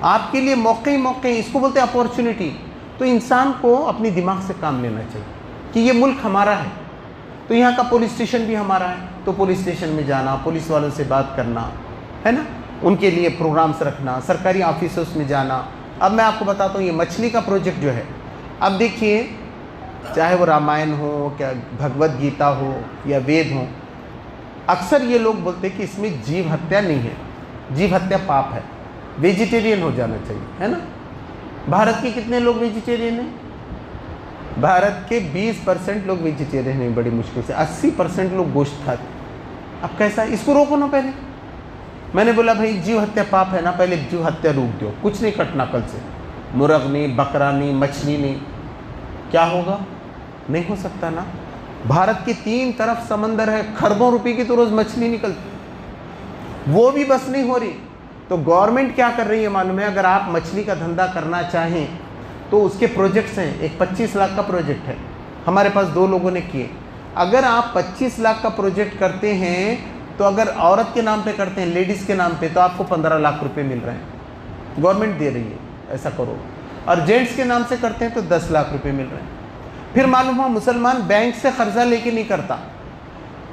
आपके लिए मौके ही मौके, इसको बोलते हैं अपॉर्चुनिटी। तो इंसान को अपनी दिमाग से काम लेना चाहिए कि ये मुल्क हमारा है, तो यहाँ का पुलिस स्टेशन भी हमारा है, तो पुलिस स्टेशन में जाना, पुलिस वालों से बात करना, है ना, उनके लिए प्रोग्राम्स रखना, सरकारी ऑफिसर्स में जाना। अब मैं आपको बताता हूँ, ये मछली का प्रोजेक्ट जो है, अब देखिए चाहे वो रामायण हो, क्या भगवद गीता हो या वेद हो, अक्सर ये लोग बोलते हैं कि इसमें जीव हत्या नहीं है, जीव हत्या पाप है, वेजिटेरियन हो जाना चाहिए, है ना। भारत के कितने लोग वेजिटेरियन हैं? भारत के 20% लोग वेजिटेरियन हैं, बड़ी मुश्किल से 80% लोग गोश्त खाते। अब कैसा, इसको रोको ना। पहले मैंने बोला भाई जीव हत्या पाप है ना, पहले जीव हत्या रोक दो, कुछ नहीं कटना कल से, मुर्ग नहीं, बकरा नहीं, मछली नहीं, क्या होगा? नहीं हो सकता ना। भारत के 3 तरफ समंदर है, खरबों रुपए की तो रोज़ मछली निकलती, वो भी बस नहीं हो रही। तो गवर्नमेंट क्या कर रही है मालूम है, अगर आप मछली का धंधा करना चाहें तो उसके प्रोजेक्ट्स हैं। एक 25 लाख का प्रोजेक्ट है, हमारे पास 2 लोगों ने किए। अगर आप 25 लाख का प्रोजेक्ट करते हैं तो अगर औरत के नाम पे करते हैं, लेडीज़ के नाम पे, तो आपको 15 लाख रुपए मिल रहे हैं, गवर्नमेंट दे रही है, ऐसा करो। और जेंट्स के नाम से करते हैं तो 10 लाख रुपए मिल रहे हैं। फिर मालूम हुआ मुसलमान बैंक से कर्जा लेके नहीं करता,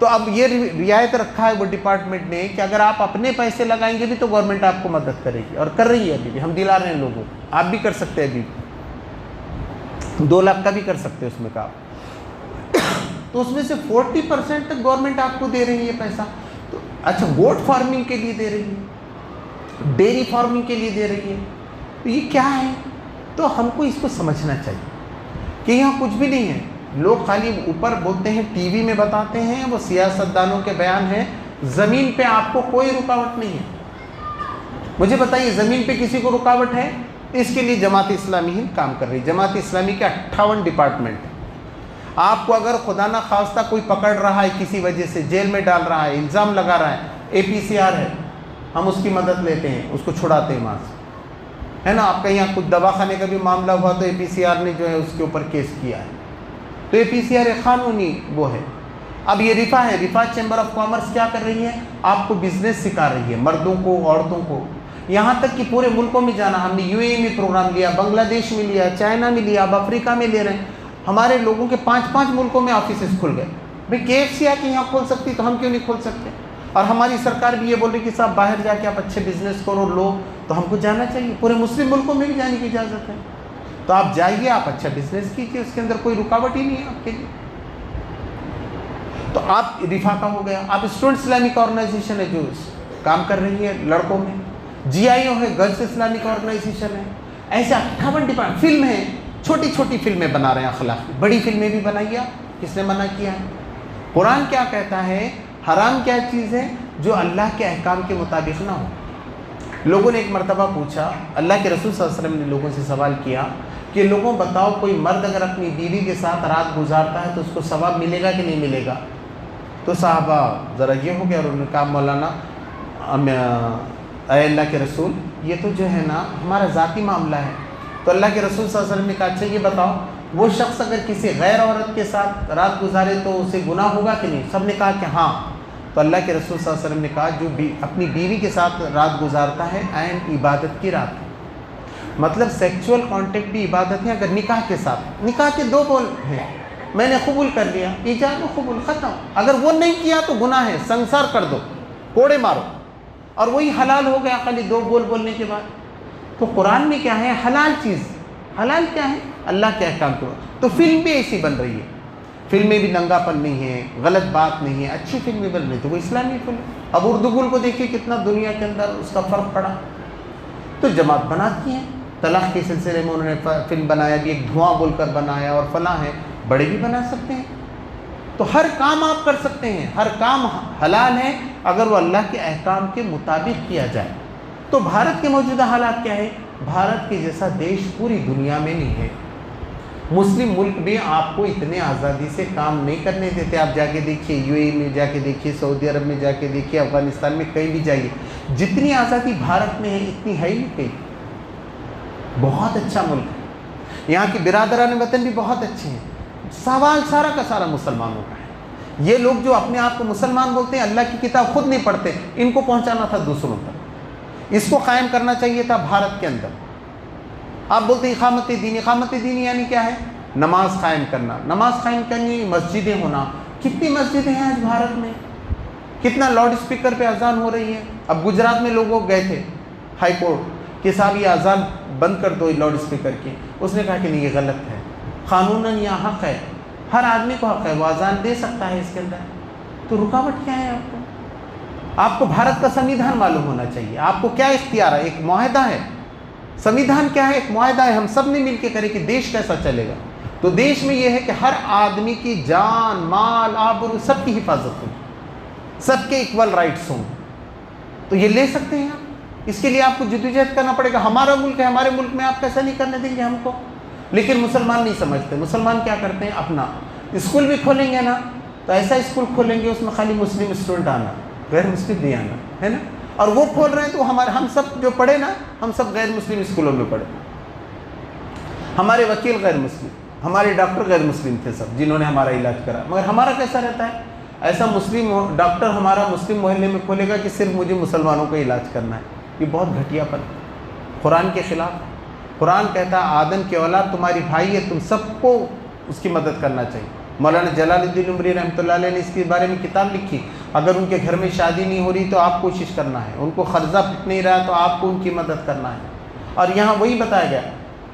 तो अब ये रियायत रखा है वो डिपार्टमेंट ने कि अगर आप अपने पैसे लगाएंगे भी तो गवर्नमेंट आपको मदद करेगी, और कर रही है अभी भी, हम दिला रहे हैं लोगों को। आप भी कर सकते हैं, अभी 2 लाख का भी कर सकते हैं उसमें का, तो उसमें से 40% तक गवर्नमेंट आपको दे रही है पैसा। तो अच्छा, गोट फार्मिंग के लिए दे रही है, डेयरी फार्मिंग के लिए दे रही है, तो ये क्या है? तो हमको इसको समझना चाहिए कि यहाँ कुछ भी नहीं है। लोग खाली ऊपर बोलते हैं, टीवी में बताते हैं, वो सियासतदानों के बयान हैं, ज़मीन पे आपको कोई रुकावट नहीं है। मुझे बताइए ज़मीन पे किसी को रुकावट है? इसके लिए जमात इस्लामी ही काम कर रही है। जमात इस्लामी के 58 डिपार्टमेंट है। आपको अगर खुदा ना खास्ता कोई पकड़ रहा है किसी वजह से, जेल में डाल रहा है, इल्ज़ाम लगा रहा है, APCR है, हम उसकी मदद लेते हैं, उसको छुड़ाते हैं वहाँ से, है ना। आपका यहाँ कुछ दवाखाने का भी मामला हुआ तो APCR ने जो है उसके ऊपर केस किया है, तो APCR एक कानूनी वो है। अब ये रिफा है, रिफा चैम्बर ऑफ कॉमर्स क्या कर रही है? आपको बिजनेस सिखा रही है, मर्दों को, औरतों को, यहाँ तक कि पूरे मुल्कों में जाना। हमने UAE में प्रोग्राम लिया, बांग्लादेश में लिया, चाइना में लिया, अब अफ्रीका में ले रहे हैं। हमारे लोगों के 5-5 मुल्कों में ऑफिस खुल गए। भाई KFC आके यहाँ खोल सकती, तो हम क्यों नहीं खोल सकते? और हमारी सरकार भी ये बोल रही कि साहब बाहर जाके आप अच्छे बिजनेस करो लो, तो हमको जाना चाहिए। पूरे मुस्लिम मुल्कों में भी जाने की इजाज़त है, तो आप जाइए, आप अच्छा बिजनेस कीजिए, उसके अंदर कोई रुकावट ही नहीं है आपके लिए। तो आप रिफा का हो गया। आप स्टूडेंट इस्लामिक ऑर्गेनाइजेशन है जो काम कर रही है लड़कों में, GIO है, गर्ल्स इस्लामिक ऑर्गेनाइजेशन है। ऐसे 58 डिपार्टमेंट। फिल्म है, छोटी छोटी फिल्में बना रहे हैं अखलाकी, बड़ी फिल्में भी बनाइए, किसने मना किया है? कुरान क्या कहता है? हराम क्या चीज़ है? जो अल्लाह के अहकाम के मुताबिक ना हो। लोगों ने एक मरतबा पूछा, अल्लाह के रसूल सल्लल्लाहु अलैहि वसल्लम ने लोगों से सवाल किया कि लोगों बताओ, कोई मर्द अगर अपनी बीवी के साथ रात गुजारता है तो उसको सवाब मिलेगा कि नहीं मिलेगा? तो साहबा ज़रा ये हो गया और उन्होंने कहा, मौलाना अल्लाह के रसूल, ये तो जो है ना हमारा ज़ाती मामला है। तो अल्लाह के रसूल सल्लल्लाहु अलैहि वसल्लम ने कहा, अच्छा ये बताओ, वो शख्स अगर किसी गैर औरत के साथ रात गुजारे तो उसे गुनाह होगा कि नहीं? सब ने कहा कि हाँ। तो अल्लाह के रसूल सल्लल्लाहु अलैहि वसल्लम ने कहा, जो अपनी बीवी के साथ रात गुजारता है ऐन इबादत की रात, मतलब सेक्सुअल कांटेक्ट भी इबादत है। अगर निकाह के साथ, निकाह के दो बोल हैं, मैंने कबूल कर लिया, ईजाब कबूल ख़त्म। अगर वो नहीं किया तो गुनाह है, संसार कर दो, कोड़े मारो, और वही हलाल हो गया खाली दो बोल बोलने के बाद। तो कुरान में क्या है? हलाल चीज़। हलाल क्या है? अल्लाह के अहकाम को। तो फिल्म भी ऐसी बन रही है, फिल्म में भी नंगापन नहीं है, गलत बात नहीं है, अच्छी फिल्में बन रही, तो वो इस्लामी फिल्म। अब उर्दू गुल को देखिए कितना दुनिया के अंदर उसका फ़र्क पड़ा। तो जमात बनाती हैं, तलाक़ के सिलसिले में उन्होंने फिल्म बनाया भी, एक धुआं बोलकर बनाया, और फलां है, बड़े भी बना सकते हैं। तो हर काम आप कर सकते हैं, हर काम हलाल है अगर वो अल्लाह के अहकाम के मुताबिक किया जाए। तो भारत के मौजूदा हालात क्या है? भारत के जैसा देश पूरी दुनिया में नहीं है। मुस्लिम मुल्क भी आपको इतने आज़ादी से काम नहीं करने देते। आप जाके देखिए, यूएई में जाके देखिए, सऊदी अरब में जाके देखिए, अफ़गानिस्तान में कहीं भी जाइए, जितनी आज़ादी भारत में है इतनी है ही नहीं कहीं। बहुत अच्छा मुल्क है, यहाँ की बिरादरान वतन भी बहुत अच्छे हैं। सवाल सारा का सारा मुसलमानों का है। ये लोग जो अपने आप को मुसलमान बोलते हैं, अल्लाह की किताब खुद नहीं पढ़ते, इनको पहुँचाना था दूसरों तक। इसको कायम करना चाहिए था भारत के अंदर। आप बोलते हैं इकामत दीन, इकामत दीन यानी क्या है? नमाज कायम करना। नमाज कायम करनी, मस्जिदें होना। कितनी मस्जिदें हैं आज भारत में, कितना लाउड स्पीकर पे अजान हो रही है। अब गुजरात में लोग गए थे हाई कोर्ट कि साहब ये अजान बंद कर दो लाउड स्पीकर की। उसने कहा कि नहीं, ये गलत है, कानूनन यहाँ हक़ है, हर आदमी को हक़ है, वो अजान दे सकता है इसके अंदर। तो रुकावट क्या है? आपको भारत का संविधान मालूम होना चाहिए, आपको क्या इख्तियार है। एक मुआहदा है, संविधान क्या है? एक मुआहदा है, हम सब ने मिल के करें कि देश कैसा चलेगा। तो देश में यह है कि हर आदमी की जान, माल, आबरू सबकी हिफाजत हो, सबके इक्वल राइट्स हों। तो ये ले सकते हैं आप। इसके लिए आपको जद्दोजहद करना पड़ेगा। हमारा मुल्क है, हमारे मुल्क में आप कैसा नहीं करने देंगे हमको। लेकिन मुसलमान नहीं समझते। मुसलमान क्या करते हैं? अपना स्कूल भी खोलेंगे ना, तो ऐसा स्कूल खोलेंगे उसमें खाली मुस्लिम स्टूडेंट आना, गैर मुस्लिम नहीं आना, है ना। और वो खोल रहे हैं तो हमारे, हम सब जो पढ़े ना, हम सब गैर मुस्लिम स्कूलों में पढ़े। हमारे वकील गैर मुस्लिम, हमारे डॉक्टर गैर मुस्लिम थे सब, जिन्होंने हमारा इलाज करा। मगर हमारा कैसा रहता है? ऐसा मुस्लिम डॉक्टर हमारा मुस्लिम मोहल्ले में खोलेगा कि सिर्फ मुझे मुसलमानों का इलाज करना है। ये बहुत घटियापन, कुरान के ख़िलाफ़। कुरान कहता है आदम की औलाद तुम्हारी भाई है, तुम सबको उसकी मदद करना चाहिए। मौलाना जलालुद्दीन उमरी रहमतुल्लाह अलैह ने इसके बारे में किताब लिखी। अगर उनके घर में शादी नहीं हो रही तो आप कोशिश करना है, उनको खर्जा पिट नहीं रहा तो आपको उनकी मदद करना है। और यहाँ वही बताया गया,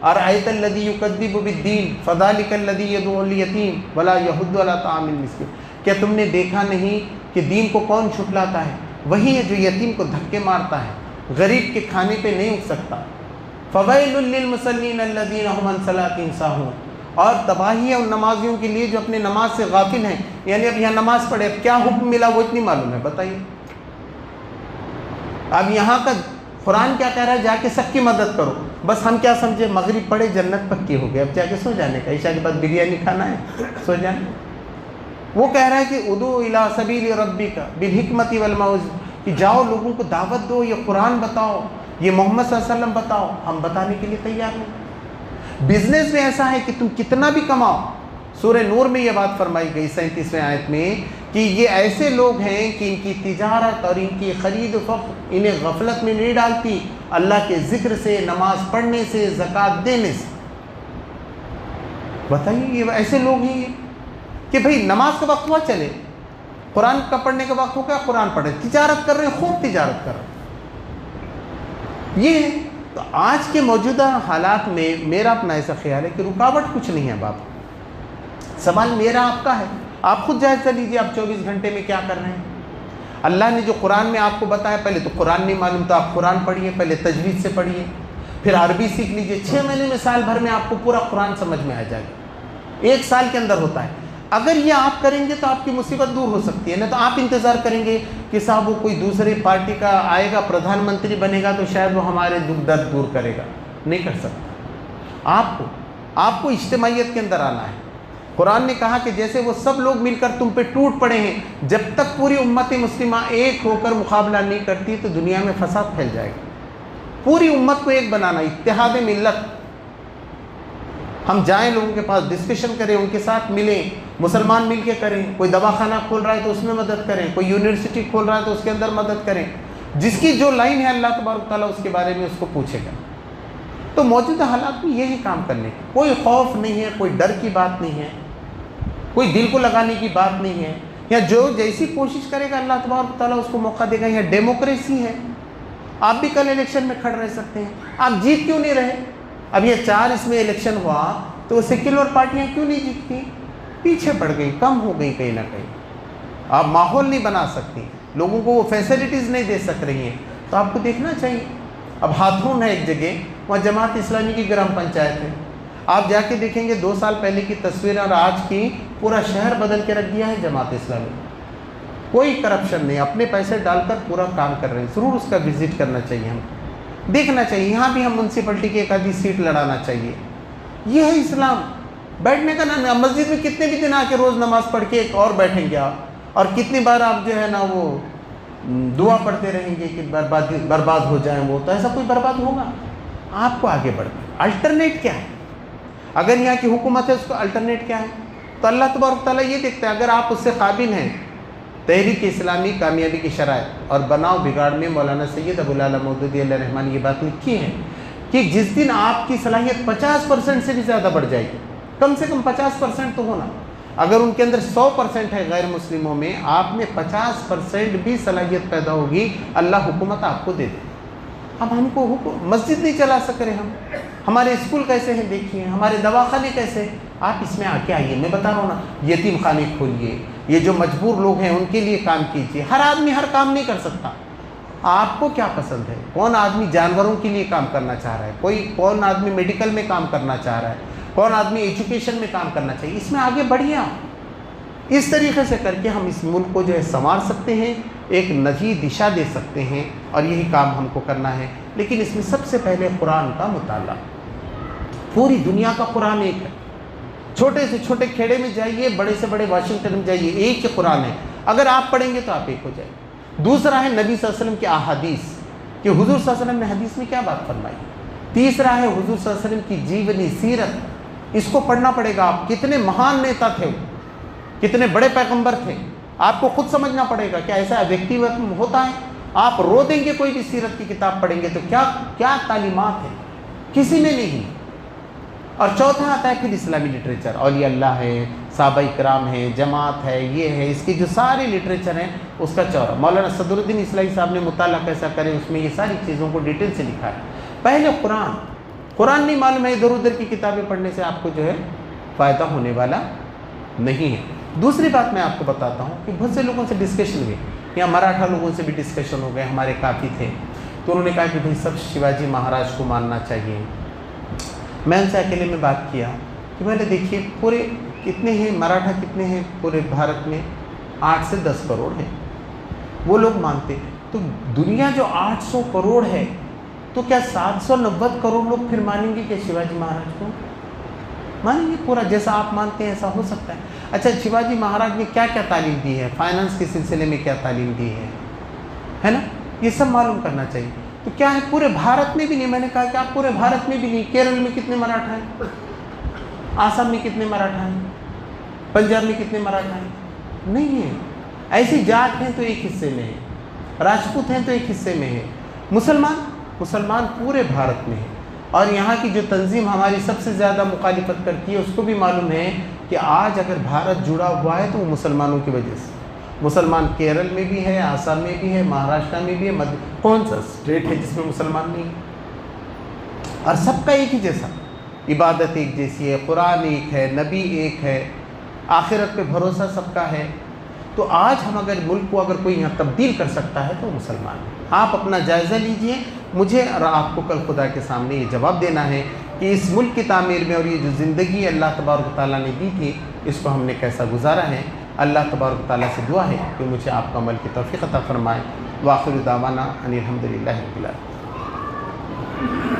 अरअयतल्लज़ी युकज़्ज़िबु बिद्दीन फ़ज़ालिकल्लज़ी यदउल यतीम वला यहुद्दु अला तामिल मिस्कीन। क्या तुमने देखा नहीं कि दीन को कौन छुटलाता है? वही है जो यतीम को धक्के मारता है, गरीब के खाने पे नहीं उठ सकता। फ़वैलुल लिल मुसल्लीन अल्लज़ीना हुम अन सलातिहिम साहून। और तबाही है उन नमाजियों के लिए जो अपने नमाज से गाफिल हैं। यानी अब यहाँ नमाज पढ़े, अब क्या हुक्म मिला वो इतनी मालूम है, बताइए। अब यहाँ का कुरान क्या कह रहा है? जाके सबकी मदद करो। बस हम क्या समझे, मगरिब पढ़े जन्नत पक्की हो गई, अब जाके सो जाने का, ईशा के बाद बिरयानी खाना है, सो जाने। वो कह रहा है कि उदू इला सबील रब्बिका बिल हिकमति वल मौइज़, कि जाओ लोगों को दावत दो, ये कुरान बताओ, ये मोहम्मद सल्लल्लाहु अलैहि वसल्लम बताओ। हम बताने के लिए तैयार नहीं। बिजनेस में ऐसा है कि तुम कितना भी कमाओ। सूरह नूर में ये बात फरमाई गई 37वें आयत में कि ये ऐसे लोग हैं कि इनकी तिजारत और इनकी खरीद फरोख्त इन्हें गफलत में नहीं डालती, अल्लाह के ज़िक्र से, नमाज पढ़ने से, ज़कात देने से। बताइए, ये ऐसे लोग हैं कि भाई नमाज का वक्त हुआ चले, कुरान का पढ़ने का वक्त हो गया, कुरान पढ़े, तिजारत कर रहे हैं, खूब तिजारत कर रहे हैं। ये तो आज के मौजूदा हालात में मेरा अपना ऐसा ख्याल है कि रुकावट कुछ नहीं है बाप। सवाल मेरा आपका है, आप खुद जायज़ा लीजिए, आप 24 घंटे में क्या कर रहे हैं। अल्लाह ने जो कुरान में आपको बताया, पहले तो कुरान नहीं मालूम तो आप कुरान पढ़िए, पहले तजवीज़ से पढ़िए, फिर अरबी सीख लीजिए। 6 महीने में, साल भर में आपको पूरा कुरान समझ में आ जाएगा। 1 साल के अंदर होता है। अगर ये आप करेंगे तो आपकी मुसीबत दूर हो सकती है। ना तो आप इंतज़ार करेंगे कि साहब वो कोई दूसरे पार्टी का आएगा, प्रधानमंत्री बनेगा तो शायद वो हमारे दुख दर्द दूर करेगा, नहीं कर सकता। आपको इज्तिमाइयत के अंदर आना है। कुरान ने कहा कि जैसे वो सब लोग मिलकर तुम पे टूट पड़े हैं, जब तक पूरी उम्मत मुस्लिमा एक होकर मुकाबला नहीं करती तो दुनिया में फसाद फैल जाएगा। पूरी उम्मत को एक बनाना, इत्तेहाद मिल्लत। हम जाएं लोगों के पास, डिस्कशन करें, उनके साथ मिलें, मुसलमान मिल के करें। कोई दवाखाना खोल रहा है तो उसमें मदद करें, कोई यूनिवर्सिटी खोल रहा है तो उसके अंदर मदद करें। जिसकी जो लाइन है अल्लाह तबारक ताला उसके बारे में उसको पूछेगा। तो मौजूदा हालात में यही काम करने, कोई खौफ नहीं है, कोई डर की बात नहीं है, कोई दिल को लगाने की बात नहीं है। या जो जैसी कोशिश करेगा अल्लाह तबारक ताला उसको मौका देगा। यह डेमोक्रेसी है। आप भी कल इलेक्शन में खड़े रह सकते हैं। आप जीत क्यों नहीं रहे? अब ये 4 इसमें इलेक्शन हुआ तो सेक्युलर पार्टियां क्यों नहीं जीतती? पीछे पड़ गई, कम हो गई कहीं ना कहीं। आप माहौल नहीं बना सकती, लोगों को वो फैसिलिटीज़ नहीं दे सक रही हैं। तो आपको देखना चाहिए। अब हाथून है एक जगह, वहाँ जमात इस्लामी की ग्राम पंचायत है। आप जाके देखेंगे 2 साल पहले की तस्वीर और आज की, पूरा शहर बदल के रख दिया है जमात इस्लामी। कोई करप्शन नहीं, अपने पैसे डालकर पूरा काम कर रहे हैं। ज़रूर उसका विज़िट करना चाहिए, हम देखना चाहिए। यहाँ भी हम म्यूनसिपलिटी की एक आधी सीट लड़ाना चाहिए। ये है इस्लाम। बैठने का ना, मस्जिद में कितने भी दिन आके रोज़ नमाज़ पढ़ के एक और बैठेंगे आप, और कितनी बार आप जो है ना वो दुआ पढ़ते रहेंगे कि बर्बाद हो जाए वो। तो ऐसा कोई बर्बाद होगा? आपको आगे बढ़ना। अल्टरनेट क्या है? अगर यहाँ की हुकूमत है उसका अल्टरनेट क्या है? तो अल्लाह तबारक ताला ये देखता है, अगर आप उससे काबिल हैं। तहरीक इस्लामी कामयाबी की शराइत और बनाओ बिगाड़ में मौलाना सैयद अबुल आला मौदूदी अलैहि रहमान ये बात लिखी है कि जिस दिन आपकी सलाहियत 50% से भी ज़्यादा बढ़ जाएगी, कम से कम 50% तो होना। अगर उनके अंदर 100% है गैर मुस्लिमों में, आप में 50% भी सलाहियत पैदा होगी, अल्लाह हुकूमत आपको दे दे। अब हमको मस्जिद नहीं चला सक रहे हम, हमारे स्कूल कैसे हैं देखिए, हमारे दवाखाने कैसे। आप इसमें आके आइए, मैं बता रहा हूँ ना, यतीम खाने खोलिए, ये जो मजबूर लोग हैं उनके लिए काम कीजिए। हर आदमी हर काम नहीं कर सकता। आपको क्या पसंद है? कौन आदमी जानवरों के लिए काम करना चाह रहा है, कौन आदमी मेडिकल में काम करना चाह रहा है, कौन आदमी एजुकेशन में काम करना चाहिए, इसमें आगे बढ़िए आप। इस तरीके से करके हम इस मुल्क को जो है संवार सकते हैं, एक नई दिशा दे सकते हैं, और यही काम हमको करना है। लेकिन इसमें सबसे पहले कुरान का मुताला। पूरी दुनिया का कुरान एक है। छोटे से छोटे खेड़े में जाइए, बड़े से बड़े वाशिंगटन में जाइए, एक ही कुरान है। अगर आप पढ़ेंगे तो आप एक हो जाएंगे। दूसरा है नबी सल्लल्लाहु अलैहि वसल्लम की अहादीस, कि हुजूर सल्लल्लाहु अलैहि वसल्लम ने हदीस में क्या बात फरमाई। तीसरा है हुजूर सल्लल्लाहु अलैहि वसल्लम की जीवनी सीरत, इसको पढ़ना पड़ेगा। आप कितने महान नेता थे, कितने बड़े पैगंबर थे, आपको खुद समझना पड़ेगा क्या ऐसा व्यक्ति होता है। आप रो देंगे कोई भी सीरत की किताब पढ़ेंगे तो क्या क्या तालीमात है, किसी में नहीं। और चौथा आता है फिर इस्लामी लिटरेचर, औलिया अल्लाह है, साहबा इकराम है, जमात है, ये है, इसके जो सारे लिटरेचर हैं उसका चौरा। मौलाना सदरुद्दीन इस्लाही साहब ने मुताला कैसा करें, उसमें ये सारी चीज़ों को डिटेल से लिखा है। पहले कुरान नहीं मालूम है, इधर उधर की किताबें पढ़ने से आपको जो है फ़ायदा होने वाला नहीं है। दूसरी बात मैं आपको बताता हूँ कि बहुत से लोगों से डिस्कशन हुए, यहाँ मराठा लोगों से भी डिस्कशन हो गए, हमारे काफ़ी थे, तो उन्होंने कहा कि भाई सब शिवाजी महाराज को मानना चाहिए। मैं उनसे अकेले में बात किया कि पहले देखिए पूरे कितने हैं मराठा, कितने हैं पूरे भारत में, 8 से 10 करोड़ हैं, वो लोग मानते हैं। तो दुनिया जो 800 करोड़ है, तो क्या 790 करोड़ लोग फिर मानेंगे कि शिवाजी महाराज को मानेंगे? पूरा जैसा आप मानते हैं ऐसा हो सकता है। अच्छा, शिवाजी महाराज ने क्या क्या तालीम दी है, फाइनेंस के सिलसिले में क्या तालीम दी है ना, ये सब मालूम करना चाहिए। तो क्या है, पूरे भारत में भी नहीं, मैंने कहा कि आप पूरे भारत में भी नहीं, केरल में कितने मराठा हैं, आसाम में कितने मराठा हैं, पंजाब में कितने मराठा हैं, नहीं है। ऐसी जात हैं तो एक हिस्से में है, राजपूत हैं तो एक हिस्से में है, मुसलमान पूरे भारत में है। और यहाँ की जो तंजीम हमारी सबसे ज़्यादा मुखालिफत करती है, उसको भी मालूम है कि आज अगर भारत जुड़ा हुआ है तो वो मुसलमानों की वजह से। मुसलमान केरल में भी है, आसाम में भी है, महाराष्ट्र में भी है, कौन सा स्टेट है जिसमें मुसलमान नहीं है? और सबका एक ही जैसा, इबादत एक जैसी है, कुरान एक है, नबी एक है, आखिरत पे भरोसा सबका है। तो आज हम अगर मुल्क को अगर कोई यहाँ तब्दील कर सकता है तो मुसलमान है। आप अपना जायज़ा लीजिए, मुझे और आपको कल खुदा के सामने ये जवाब देना है कि इस मुल्क की तामीर में और ये जो ज़िंदगी अल्लाह तबारक व तआला ने दी थी, इसको हमने कैसा गुजारा है। अल्लाह तबारक ताला से दुआ है कि मुझे आपका अमल की तौफीक अता फरमाए। व आखिर दावाना अनिल हम्दुलिल्लाहि रब्बिल आलमीन।